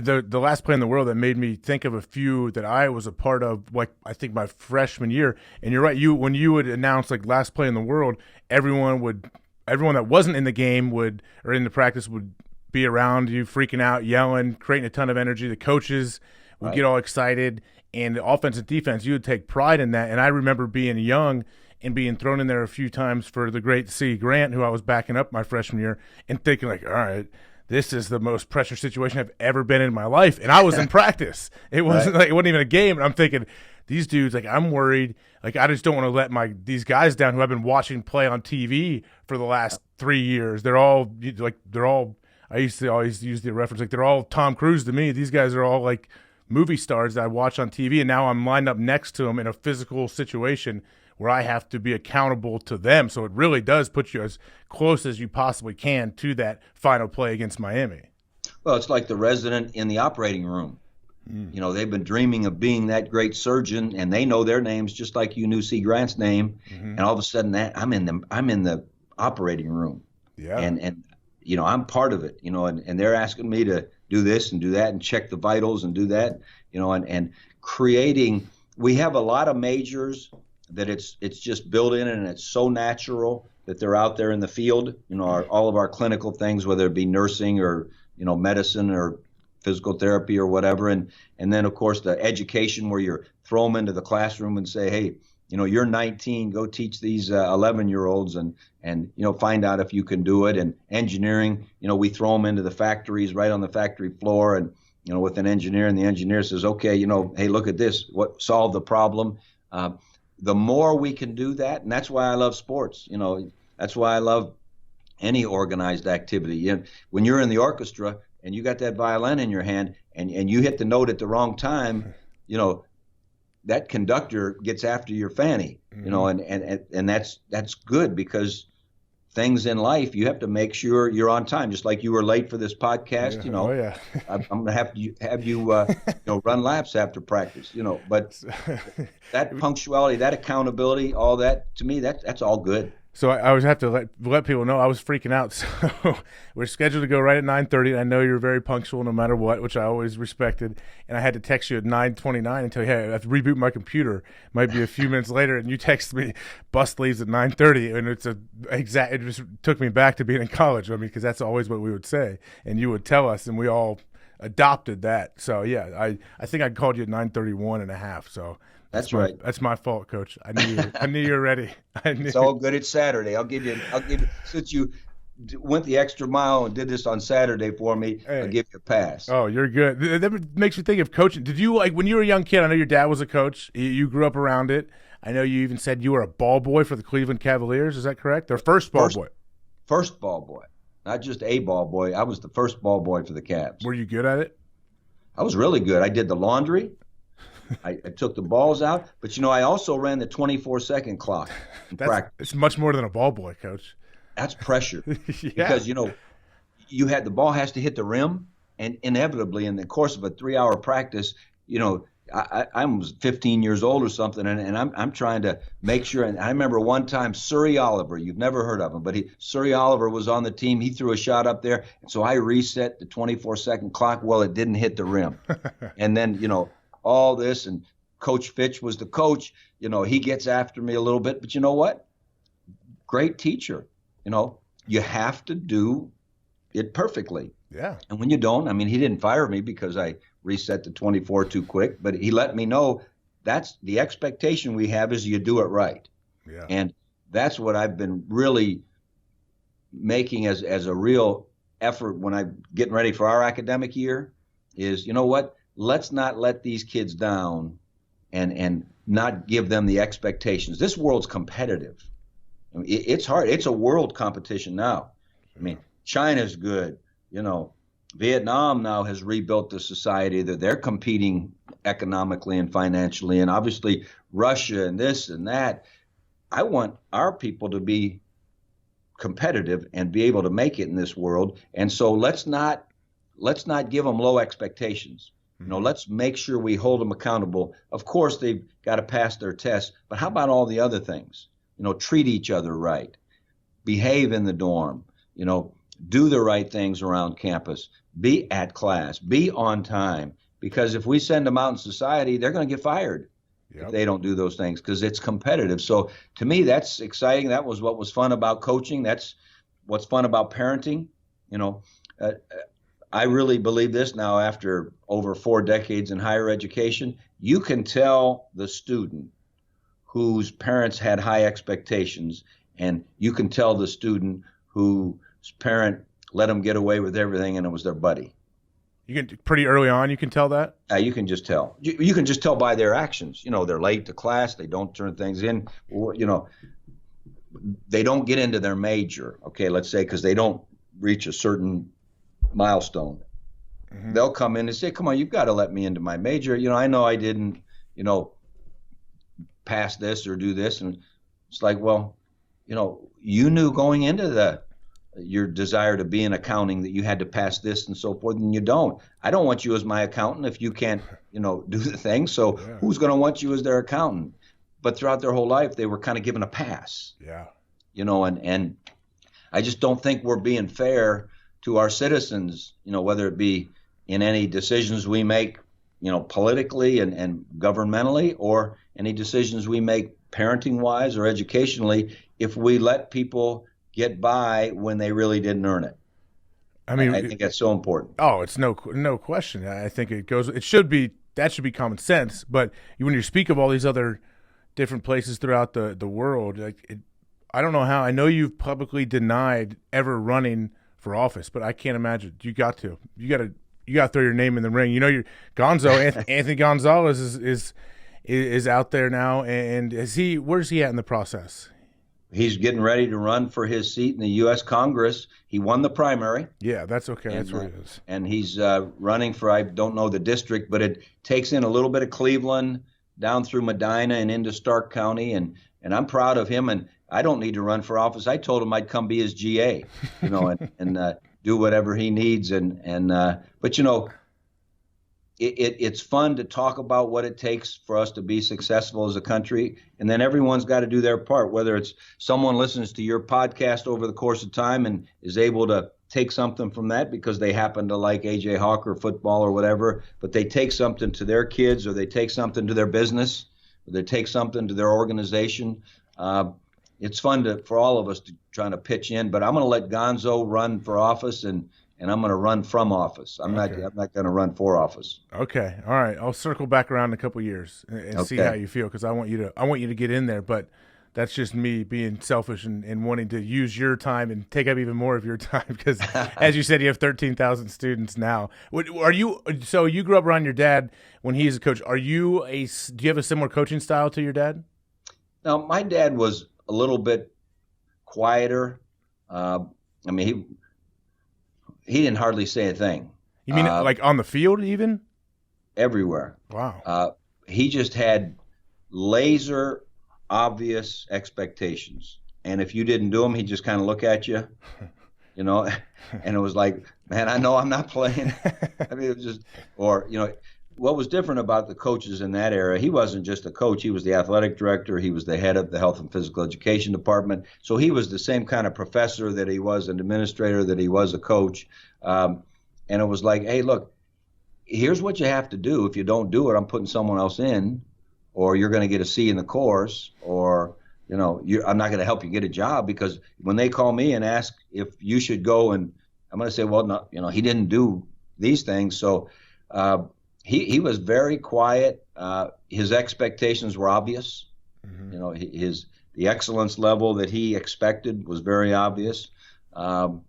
The last play in the world that made me think of a few that I was a part of, like I think my freshman year. And you're right. When you would announce like last play in the world, everyone that wasn't in the game or in the practice would be around you, freaking out, yelling, creating a ton of energy. The coaches would get all excited, and the offense and defense, you would take pride in that. And I remember being young and being thrown in there a few times for the great C. Grant, who I was backing up my freshman year, and thinking like, all right, this is the most pressure situation I've ever been in my life. And I was in practice. It wasn't like, it wasn't even a game. And I'm thinking, these dudes, like, I'm worried. Like, I just don't want to let these guys down who I've been watching play on TV for the last 3 years. They're all, I used to always use the reference, like, they're all Tom Cruise to me. These guys are all like movie stars that I watch on TV. And now I'm lined up next to them in a physical situation where I have to be accountable to them. So it really does put you as close as you possibly can to that final play against Miami. Well, it's like the resident in the operating room. They've been dreaming of being that great surgeon, and they know their names just like you knew C. Grant's name. And all of a sudden, I'm in the operating room. Yeah. And I'm part of it. And they're asking me to do this and do that and check the vitals and do that. And creating. We have a lot of majors that it's just built in, and it's so natural that they're out there in the field, all of our clinical things, whether it be nursing or, medicine or physical therapy or whatever. And then, of course, the education where you throw them into the classroom and say, hey, you're 19, go teach these 11-year-olds and find out if you can do it. And engineering, we throw them into the factories right on the factory floor and, with an engineer, and the engineer says, okay, hey, look at this, solve the problem. The more we can do that, and that's why I love sports. That's why I love any organized activity. When you're in the orchestra and you got that violin in your hand and you hit the note at the wrong time, that conductor gets after your fanny. And that's good, because things in life, you have to make sure you're on time. Just like you were late for this podcast, I'm gonna have you run laps after practice, But that punctuality, that accountability, all that, to me, that's all good. So I always have to let people know I was freaking out. So we're scheduled to go right at 9:30. I know you're very punctual no matter what, which I always respected. And I had to text you at 9:29 and tell you, hey, I have to reboot my computer. Might be a few minutes later. And you text me, bus leaves at 9:30. And it just took me back to being in college. Because that's always what we would say. And you would tell us, and we all adopted that. So, yeah, I think I called you at 9:31 and a half. So. That's right. That's my fault, Coach. I knew you were ready. It's all good. It's Saturday. I'll give you. Since you went the extra mile and did this on Saturday for me, I'll give you a pass. Oh, you're good. That makes me think of coaching. Did you, like, when you were a young kid? I know your dad was a coach. You grew up around it. I know you even said you were a ball boy for the Cleveland Cavaliers. Is that correct? Their first ball boy. First ball boy. not just a ball boy. I was the first ball boy for the Cavs. Were you good at it? I was really good. I did the laundry. I took the balls out. But, I also ran the 24-second clock in practice. It's much more than a ball boy, Coach. That's pressure. Yeah. Because, the ball has to hit the rim. And inevitably, in the course of a 3-hour practice, I was 15 years old or something, and I'm trying to make sure. And I remember one time, Surrey Oliver, you've never heard of him, but Surrey Oliver was on the team. He threw a shot up there, and so I reset the 24-second clock. Well, it didn't hit the rim. And then, all this, and Coach Fitch was the coach. He gets after me a little bit, but you know what? Great teacher. You have to do it perfectly. Yeah. And when you don't, he didn't fire me because I reset the 24 too quick, but he let me know that's the expectation we have is you do it right. Yeah. And that's what I've been really making as a real effort when I'm getting ready for our academic year is, let's not let these kids down and not give them the expectations. This world's competitive. It's hard. It's a world competition now. China's good. Vietnam now has rebuilt the society that they're competing economically and financially, and obviously Russia and this and that. I want our people to be competitive and be able to make it in this world. And so let's not give them low expectations. Let's make sure we hold them accountable. Of course, they've got to pass their tests, but how about all the other things? Treat each other right, behave in the dorm, do the right things around campus, be at class, be on time, because if we send them out in society, they're going to get fired if they don't do those things because it's competitive. So to me, that's exciting. That was what was fun about coaching. That's what's fun about parenting. I really believe this now after over 4 decades in higher education. You can tell the student whose parents had high expectations, and you can tell the student whose parent let them get away with everything and it was their buddy. You can pretty early on. You can tell that. You can just tell. You can just tell by their actions. They're late to class. They don't turn things in. Or, they don't get into their major. Okay, let's say because they don't reach a certain milestone. Mm-hmm. They'll come in and say, "Come on, you've got to let me into my major. I know I didn't, pass this or do this." And it's like, well, you knew going into your desire to be in accounting that you had to pass this and so forth, and you don't. I don't want you as my accountant if you can't, do the thing. So who's going to want you as their accountant? But throughout their whole life, they were kind of given a pass. Yeah. And I just don't think we're being fair to our citizens, whether it be in any decisions we make, politically and governmentally, or any decisions we make parenting-wise or educationally, if we let people get by when they really didn't earn it. I think that's so important. Oh, it's no question. I think that should be common sense. But when you speak of all these other different places throughout the world, I don't know how. I know you've publicly denied ever running for office, but I can't imagine. You got to throw your name in the ring. Your Anthony Gonzalez is out there now, and where's he at in the process? He's getting ready to run for his seat in the U.S. Congress. He won the primary. Yeah, that's okay. That's what it is. And he's running for, I don't know the district, but it takes in a little bit of Cleveland, down through Medina and into Stark County. And I'm proud of him. And I don't need to run for office. I told him I'd come be his GA, and do whatever he needs. But it's fun to talk about what it takes for us to be successful as a country. And then everyone's got to do their part, whether it's someone listens to your podcast over the course of time and is able to take something from that because they happen to like A.J. Hawk or football or whatever, but they take something to their kids or they take something to their business or they take something to their organization. It's fun for all of us to try to pitch in, but I'm going to let Gonzo run for office and I'm going to run from office. I'm not going to run for office. Okay. All right. I'll circle back around in a couple of years and see how you feel because I want you to get in there. But that's just me being selfish and wanting to use your time and take up even more of your time because, as you said, you have 13,000 students now. So you grew up around your dad when he was a coach. Do you have a similar coaching style to your dad? Now, my dad was a little bit quieter. he didn't hardly say a thing. You mean like on the field even? Everywhere. Wow. He just had laser obvious expectations. And if you didn't do them, he'd just kind of look at you, and it was like, man, I know I'm not playing. I mean, it was just, or, what was different about the coaches in that era, he wasn't just a coach. He was the athletic director. He was the head of the health and physical education department. So he was the same kind of professor that he was an administrator, that he was a coach. And it was like, hey, look, here's what you have to do. If you don't do it, I'm putting someone else in, or you're going to get a C in the course, or, I'm not going to help you get a job, because when they call me and ask if you should go, and I'm going to say, well, no, he didn't do these things. So, he was very quiet. His expectations were obvious. Mm-hmm. The excellence level that he expected was very obvious. So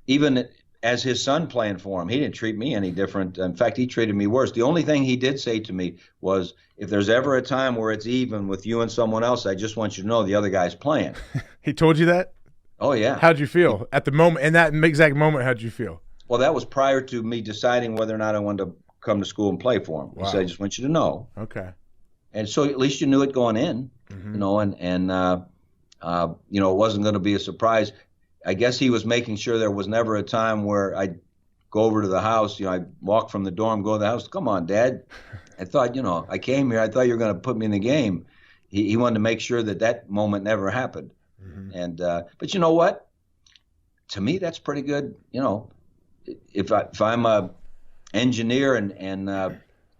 even as his son playing for him, he didn't treat me any different. In fact, he treated me worse. The only thing he did say to me was, if there's ever a time where it's even with you and someone else, I just want you to know the other guy's playing. He told you that? Oh, yeah. How'd you feel at the moment? In that exact moment, how'd you feel? Well, that was prior to me deciding whether or not I wanted to come to it play for him. Wow. He said, I just want you to know. Okay. And so at least you knew it going in, mm-hmm. It wasn't going to be a surprise. I guess he was making sure there was never a time where I'd go over to the house. I'd walk from the dorm, go to the house. Come on, Dad. I thought, I came here. I thought you were going to put me in the game. He wanted to make sure that moment never happened. Mm-hmm. But you know what? To me, that's pretty good. If I'm a engineer and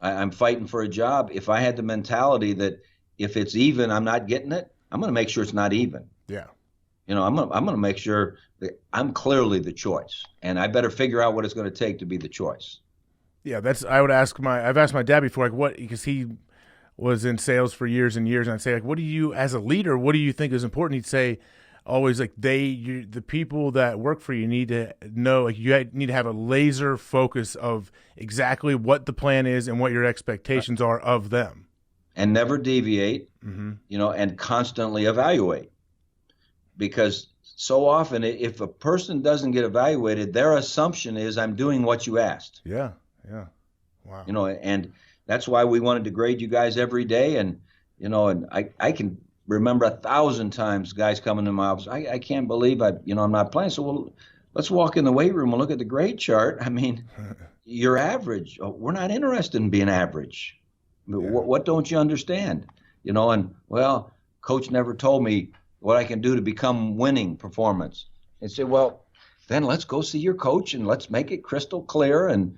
I'm fighting for a job, if I had the mentality that if it's even, I'm not getting it, I'm going to make sure it's not even. Yeah. I'm going to make sure that I'm clearly the choice, and I better figure out what it's going to take to be the choice. Yeah, I've asked my dad before, because he was in sales for years and years, and I'd say, what do you, as a leader, what do you think is important? He'd say, always, the people that work for you need to know, you need to have a laser focus of exactly what the plan is and what your expectations are of them. And never deviate, mm-hmm. And constantly evaluate. Because so often, if a person doesn't get evaluated, their assumption is, I'm doing what you asked. Yeah. Wow. And that's why we wanted to grade you guys every day. And I can remember 1,000 times guys coming to my office. I can't believe I'm not playing. So, well, let's walk in the weight room and look at the grade chart. I mean, you're average. We're not interested in being average. Yeah. What don't you understand? Coach never told me what I can do to become winning performance. And say, well, then let's go see your coach and let's make it crystal clear. And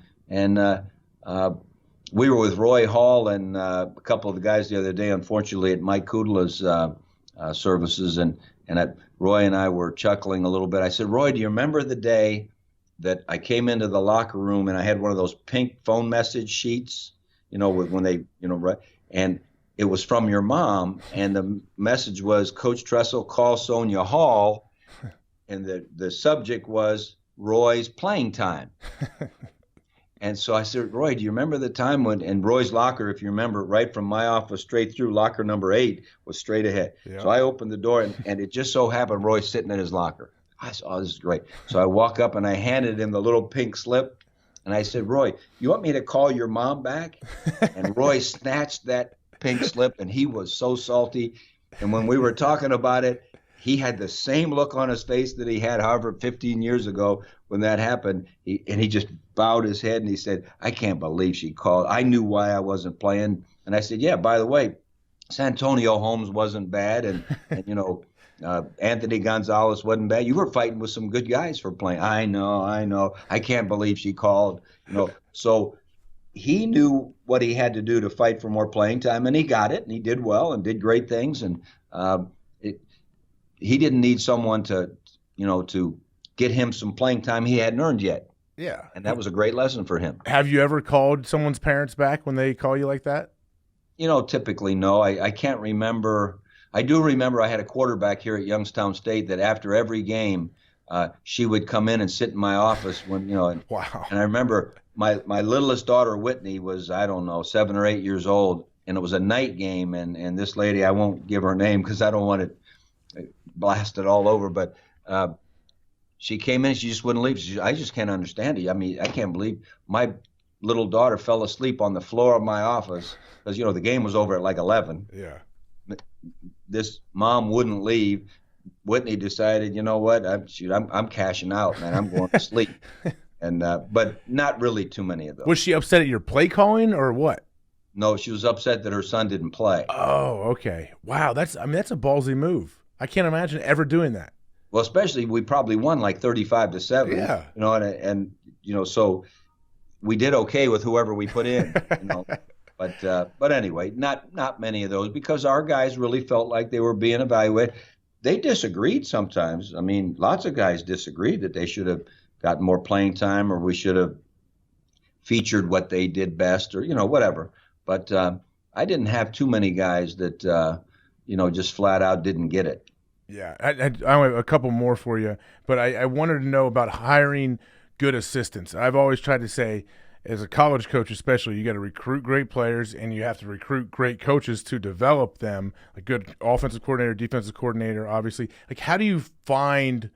we were with Roy Hall and a couple of the guys the other day, unfortunately, at Mike Kudla's services. And Roy and I were chuckling a little bit. I said, Roy, do you remember the day that I came into the locker room and I had one of those pink phone message sheets, when they, and it was from your mom. And the message was, Coach Tressel, call Sonia Hall. And the subject was Roy's playing time. And so I said, Roy, do you remember the time when, and Roy's locker, if you remember, right from my office straight through, locker number 8 was straight ahead. Yeah. So I opened the door, and it just so happened Roy's sitting in his locker. I said, oh, this is great. So I walk up, and I handed him the little pink slip, and I said, Roy, you want me to call your mom back? And Roy snatched that pink slip, and he was so salty. And when we were talking about it, he had the same look on his face that he had, however, 15 years ago when that happened. He just bowed his head and he said, I can't believe she called. I knew why I wasn't playing. And I said, yeah, by the way, Santonio Holmes wasn't bad. And Anthony Gonzalez wasn't bad. You were fighting with some good guys for playing. I know. I can't believe she called. So he knew what he had to do to fight for more playing time, and he got it, and he did well and did great things. And he didn't need someone to get him some playing time he hadn't earned yet. Yeah. And that was a great lesson for him. Have you ever called someone's parents back when they call you like that? Typically, no. I can't remember. I do remember I had a quarterback here at Youngstown State that after every game, she would come in and sit in my office when, Wow. And I remember my littlest daughter, Whitney, was, 7 or 8 years old, and it was a night game. And this lady, I won't give her name because I don't want it blasted all over, but she came in, she just wouldn't leave. I just can't understand it. I mean, I can't believe my little daughter fell asleep on the floor of my office because, the game was over at like 11. Yeah. This mom wouldn't leave. Whitney decided, you know what? I'm cashing out, man. I'm going to sleep. And but not really too many of those. Was she upset at your play calling or what? No, she was upset that her son didn't play. Oh, okay. Wow, that's a ballsy move. I can't imagine ever doing that. Well, especially we probably won like 35-7. Yeah. And so we did okay with whoever we put in. But anyway, not many of those because our guys really felt like they were being evaluated. They disagreed sometimes. I mean, lots of guys disagreed that they should have gotten more playing time or we should have featured what they did best or, whatever. But I didn't have too many guys that, just flat out didn't get it. Yeah, I have a couple more for you, but I wanted to know about hiring good assistants. I've always tried to say, as a college coach especially, you got to recruit great players and you have to recruit great coaches to develop them, a good offensive coordinator, defensive coordinator, obviously. Like, how do you find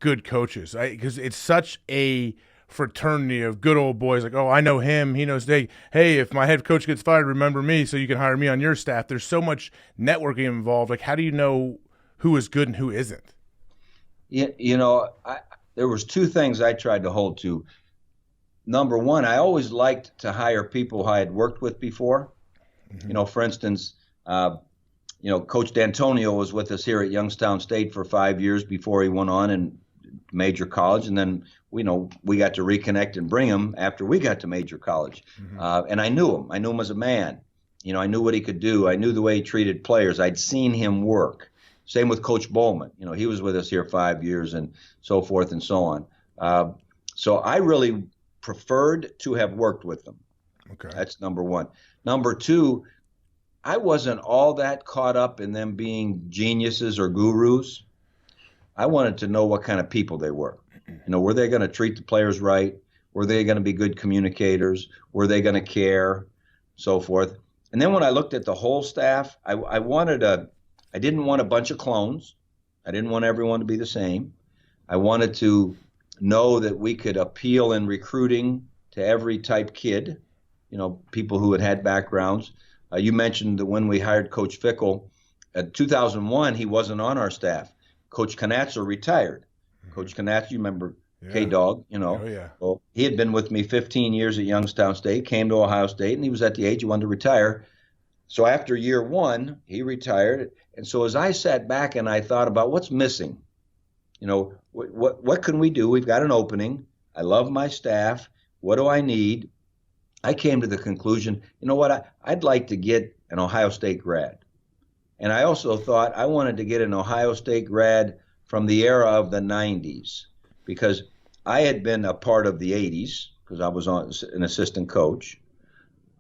good coaches? Because it's such a fraternity of good old boys like, oh, I know him, he knows hey, if my head coach gets fired, remember me so you can hire me on your staff. There's so much networking involved. Like, how do you know who is good and who isn't? There was two things I tried to hold to. Number one, I always liked to hire people I had worked with before. Mm-hmm. For instance, Coach D'Antonio was with us here at Youngstown State for 5 years before he went on in major college. And then, we got to reconnect and bring him after we got to major college. Mm-hmm. And I knew him. I knew him as a man. I knew what he could do. I knew the way he treated players. I'd seen him work. Same with Coach Baldwin. He was with us here 5 years and so forth and so on. So I really preferred to have worked with them. Okay. That's number one. Number two, I wasn't all that caught up in them being geniuses or gurus. I wanted to know what kind of people they were. Were they going to treat the players right? Were they going to be good communicators? Were they going to care? So forth. And then when I looked at the whole staff, I didn't want a bunch of clones. I didn't want everyone to be the same. I wanted to know that we could appeal in recruiting to every type kid, people who had backgrounds. You mentioned that when we hired Coach Fickle, in 2001, he wasn't on our staff. Coach Knatzer retired. Mm-hmm. Coach Knatzer, you remember K-Dog, Oh, yeah. Well, he had been with me 15 years at Youngstown State, came to Ohio State, and he was at the age he wanted to retire. So after year one, he retired. And so as I sat back and I thought about what's missing, what can we do? We've got an opening. I love my staff. What do I need? I came to the conclusion, I'd like to get an Ohio State grad. And I also thought I wanted to get an Ohio State grad from the era of the 90s because I had been a part of the 80s because I was an assistant coach.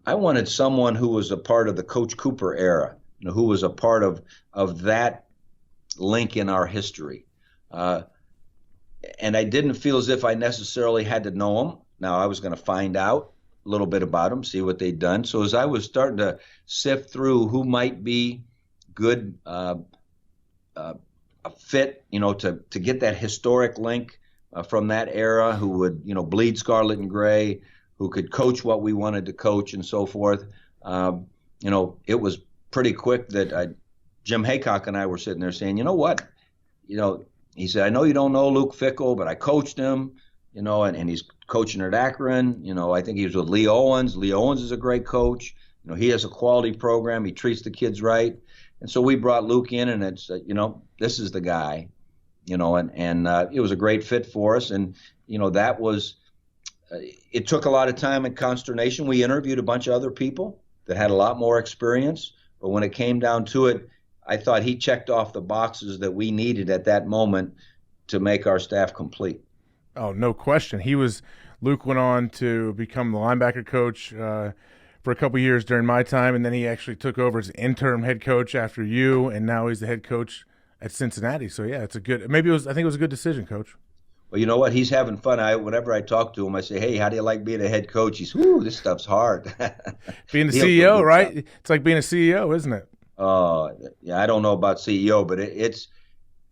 I wanted someone who was a part of the Coach Cooper era, who was a part of that link in our history. And I didn't feel as if I necessarily had to know them. Now, I was going to find out a little bit about them, see what they'd done. So as I was starting to sift through who might be good a fit, to get that historic link from that era, who would, bleed scarlet and gray, who could coach what we wanted to coach and so forth. It was pretty quick that Jim Haycock and I were sitting there saying, he said, I know you don't know Luke Fickle, but I coached him, and he's coaching at Akron. I think he was with Lee Owens. Lee Owens is a great coach. He has a quality program. He treats the kids right. And so we brought Luke in, and it's, this is the guy, and it was a great fit for us. And, that was, it took a lot of time and consternation. We interviewed a bunch of other people that had a lot more experience. But when it came down to it, I thought he checked off the boxes that we needed at that moment to make our staff complete. Oh, no question. Luke went on to become the linebacker coach for a couple years during my time, and then he actually took over as interim head coach after you, and now he's the head coach at Cincinnati. So yeah, I think it was a good decision, Coach. Well, you know what? He's having fun. Whenever I talk to him, I say, "Hey, how do you like being a head coach?" He's, "Ooh, this stuff's hard." Being the CEO, right? Stuff. It's like being a CEO, isn't it? Yeah, I don't know about CEO, but it's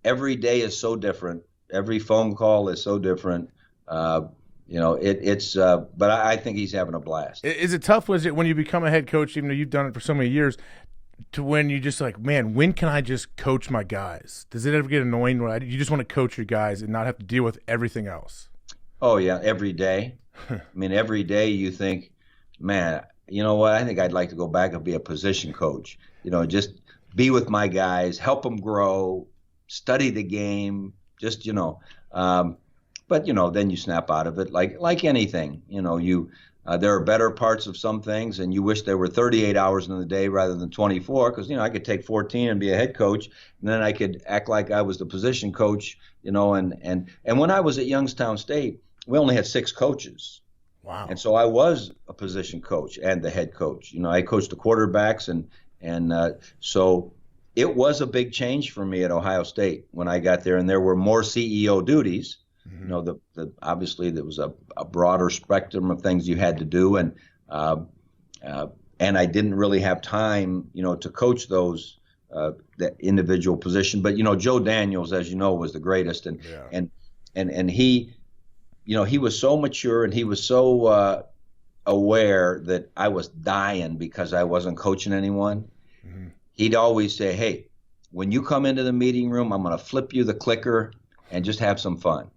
every day is so different. every phone call is so different. But I think he's having a blast. Is it tough when you become a head coach, even though you've done it for so many years, to when you just like, man, when can I just coach my guys? Does it ever get annoying when you just want to coach your guys and not have to deal with everything else? Oh, yeah, every day. I mean, every day you think, man, you know what? I think I'd like to go back and be a position coach. Just be with my guys, help them grow, study the game, but then you snap out of it like anything. There are better parts of some things, and you wish there were 38 hours in the day rather than 24, because I could take 14 and be a head coach, and then I could act like I was the position coach. And when I was at Youngstown State, we only had 6 coaches. Wow. And so I was a position coach and the head coach. I coached the quarterbacks, and so it was a big change for me at Ohio State when I got there, and there were more CEO duties. Mm-hmm. Obviously there was a broader spectrum of things you had to do, and I didn't really have time, to coach those that individual position. But Joe Daniels, as you know, was the greatest, and he, he was so mature, and he was so aware that I was dying because I wasn't coaching anyone. Mm-hmm. He'd always say, "Hey, when you come into the meeting room, I'm going to flip you the clicker and just have some fun."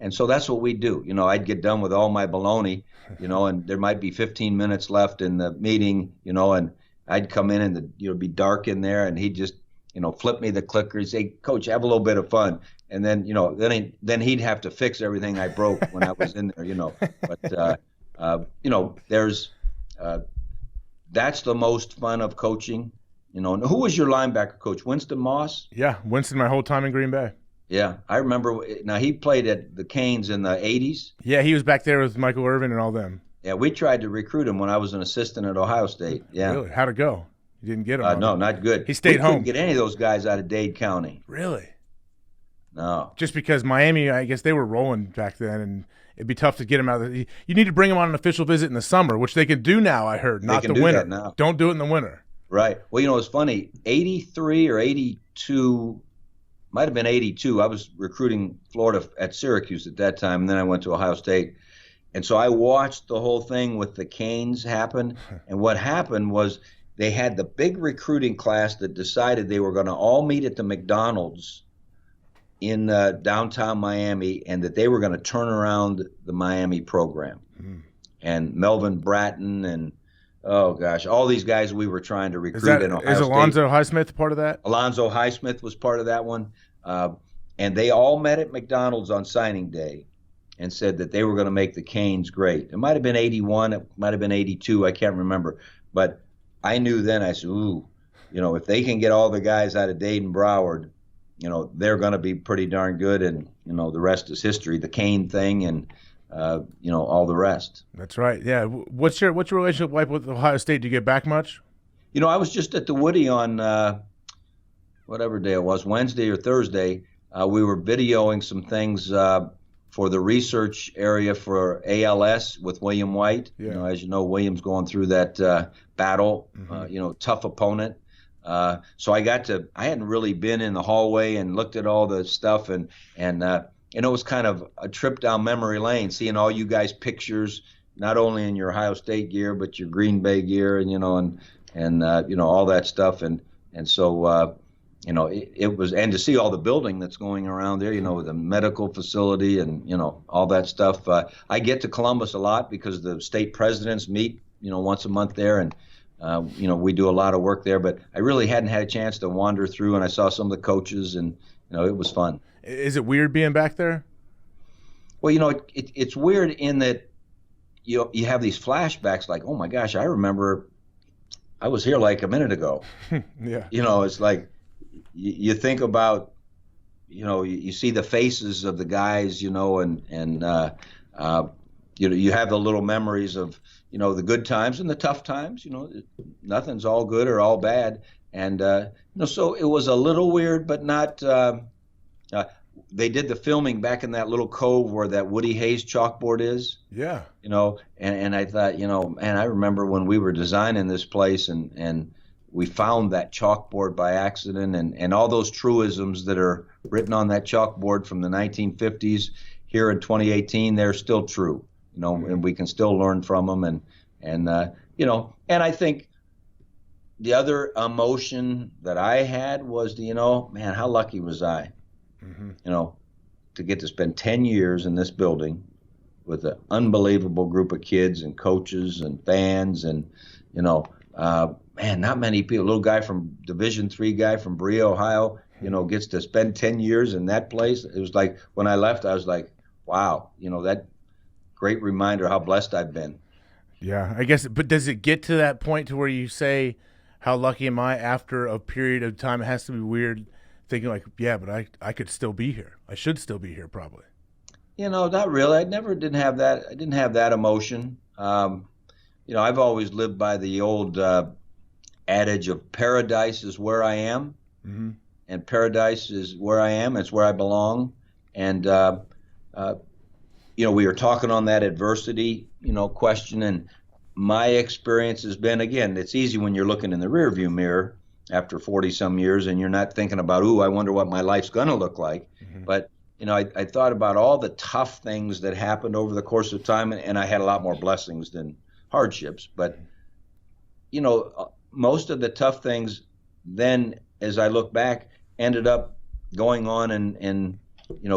And so that's what we do. I'd get done with all my baloney, and there might be 15 minutes left in the meeting, and I'd come in and it'd be dark in there, and he'd just, flip me the clicker. He'd say, "Coach, have a little bit of fun." And then, then he'd have to fix everything I broke when I was in there, But, that's the most fun of coaching, And who was your linebacker coach? Winston Moss? Yeah, Winston my whole time in Green Bay. Yeah, I remember. Now, he played at the Canes in the 80s. Yeah, he was back there with Michael Irvin and all them. Yeah, we tried to recruit him when I was an assistant at Ohio State. Yeah. Really? How'd it go? You didn't get him? No, not good. He stayed home. We couldn't get any of those guys out of Dade County. Really? No. Just because Miami, I guess they were rolling back then, and it'd be tough to get him out. You need to bring him on an official visit in the summer, which they can do now, I heard, not the winter. Now. Don't do it in the winter. Right. Well, it's funny. 83 or 82, might have been 82. I was recruiting Florida at Syracuse at that time, and then I went to Ohio State. And so I watched the whole thing with the Canes happen. And what happened was they had the big recruiting class that decided they were going to all meet at the McDonald's in downtown Miami, and that they were going to turn around the Miami program. Mm. And Melvin Bratton and, oh gosh, all these guys we were trying to recruit in Ohio State. Is Alonzo Highsmith part of that? Alonzo Highsmith was part of that one. And they all met at McDonald's on signing day and said that they were going to make the Canes great. It might have been 81, it might have been 82, I can't remember. But I knew then, I said, if they can get all the guys out of Dade and Broward, they're going to be pretty darn good, and the rest is history. The Kane thing, and all the rest. That's right. Yeah. What's your relationship like with Ohio State? Do you get back much? I was just at the Woody on whatever day it was, Wednesday or Thursday. We were videoing some things for the research area for ALS with William White. Yeah. As you know, William's going through that battle. Mm-hmm. Tough opponent. So I hadn't really been in the hallway and looked at all the stuff, and it was kind of a trip down memory lane, seeing all you guys' pictures, not only in your Ohio State gear, but your Green Bay gear, and all that stuff. And so, it was, and to see all the building that's going around there, the medical facility and, all that stuff. I get to Columbus a lot because the state presidents meet, once a month there, and we do a lot of work there, but I really hadn't had a chance to wander through, and I saw some of the coaches, and, it was fun. Is it weird being back there? Well, it's weird in that you have these flashbacks like, oh my gosh, I remember I was here like a minute ago. Yeah. It's like you think about, you see the faces of the guys, and you have the little memories of, the good times and the tough times. Nothing's all good or all bad. And, so it was a little weird, but not they did the filming back in that little cove where that Woody Hayes chalkboard is. Yeah. And I thought, man, I remember when we were designing this place, and we found that chalkboard by accident, and all those truisms that are written on that chalkboard from the 1950s here in 2018, they're still true, and we can still learn from them. And I think the other emotion that I had was, man, how lucky was I, to get to spend 10 years in this building with an unbelievable group of kids and coaches and fans and, man, not many people. A little guy from Division III guy from Berea, Ohio, gets to spend 10 years in that place. It was like when I left, I was like, wow, that great reminder how blessed I've been. Yeah, I guess. But does it get to that point to where you say, how lucky am I after a period of time? It has to be weird thinking like, yeah, but I could still be here. I should still be here probably. Not really. I didn't have that. I didn't have that emotion. I've always lived by the old adage of paradise is where I am, and paradise is where I am. It's where I belong. And we were talking on that adversity, question, and my experience has been, again, it's easy when you're looking in the rearview mirror after 40 some years and you're not thinking about, I wonder what my life's going to look like. But I thought about all the tough things that happened over the course of time, and I had a lot more blessings than hardships. But, most of the tough things then, as I look back, ended up going on and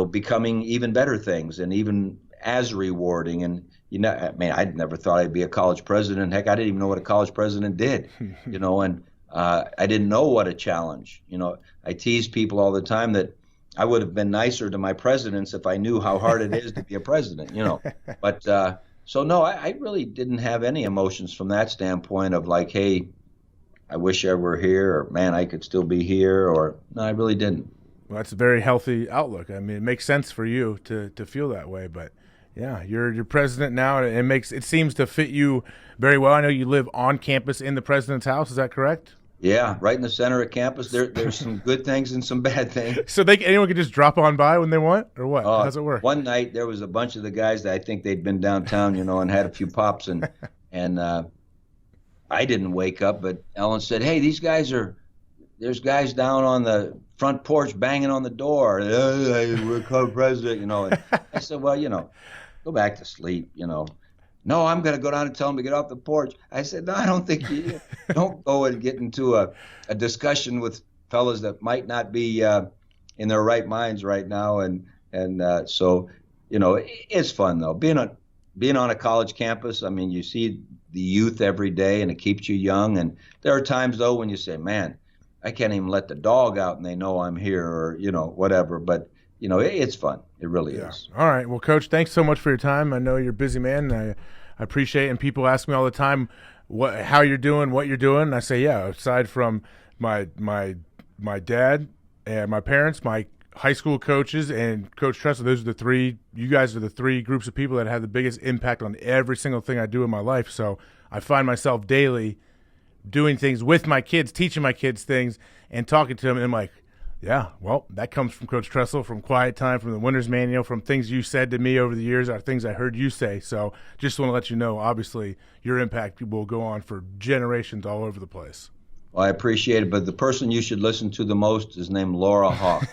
becoming even better things and even as rewarding. And, I never thought I'd be a college president. Heck, I didn't even know what a college president did, and I didn't know what a challenge. I tease people all the time that I would have been nicer to my presidents if I knew how hard it is to be a president, But so, no, I really didn't have any emotions from that standpoint of like, hey, I wish I were here, or man, I could still be here, or no, I really didn't. Well, that's a very healthy outlook. I mean, it makes sense for you to feel that way, but yeah, you're president now, and it seems to fit you very well. I know you live on campus in the president's house. Is that correct? Yeah, right in the center of campus. There's some good things and some bad things. So anyone can just drop on by when they want, or what? How does it work? One night there was a bunch of the guys that I think they'd been downtown, and had a few pops, and I didn't wake up, but Ellen said, "Hey, there's guys down on the front porch banging on the door. We're co-president, And I said, well, go back to sleep, No, I'm going to go down and tell them to get off the porch. I said, no, I don't think you don't go and get into a discussion with fellas that might not be in their right minds right now. And so, it's fun though. Being on a college campus, I mean, you see the youth every day and it keeps you young. And there are times though when you say, man, I can't even let the dog out and they know I'm here, or, whatever. But, it's fun. It really is. All right. Well, Coach, thanks so much for your time. I know you're a busy man. I appreciate it. And people ask me all the time how you're doing, what you're doing. And I say, yeah, aside from my dad and my parents, my high school coaches and Coach Tressel, you guys are the three groups of people that have the biggest impact on every single thing I do in my life. So I find myself daily doing things with my kids, teaching my kids things, and talking to them. And I'm like, yeah, well, that comes from Coach Tressel, from Quiet Time, from the Winner's Manual, from things you said to me over the years, or things I heard you say. So just want to let you know, obviously, your impact will go on for generations all over the place. Well, I appreciate it, but the person you should listen to the most is named Laura Hawk.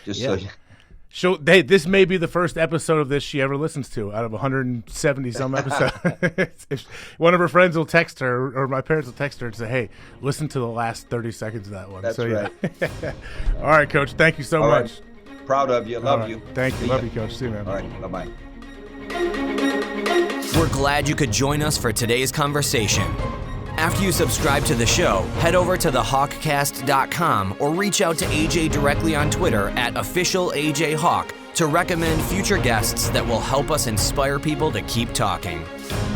This may be the first episode of this she ever listens to out of 170 some episodes. One of her friends will text her, or my parents will text her and say, "Hey, listen to the last 30 seconds of that one." That's right. Yeah. All right, Coach. Thank you so much. Right. Proud of you. Love you. Thank you. Love you, Coach. See you, man. All right. Bye-bye. We're glad you could join us for today's conversation. After you subscribe to the show, head over to thehawkcast.com or reach out to AJ directly on Twitter at @officialAJHawk to recommend future guests that will help us inspire people to keep talking.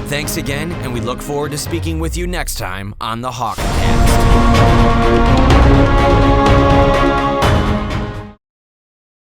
Thanks again, and we look forward to speaking with you next time on the HawkCast.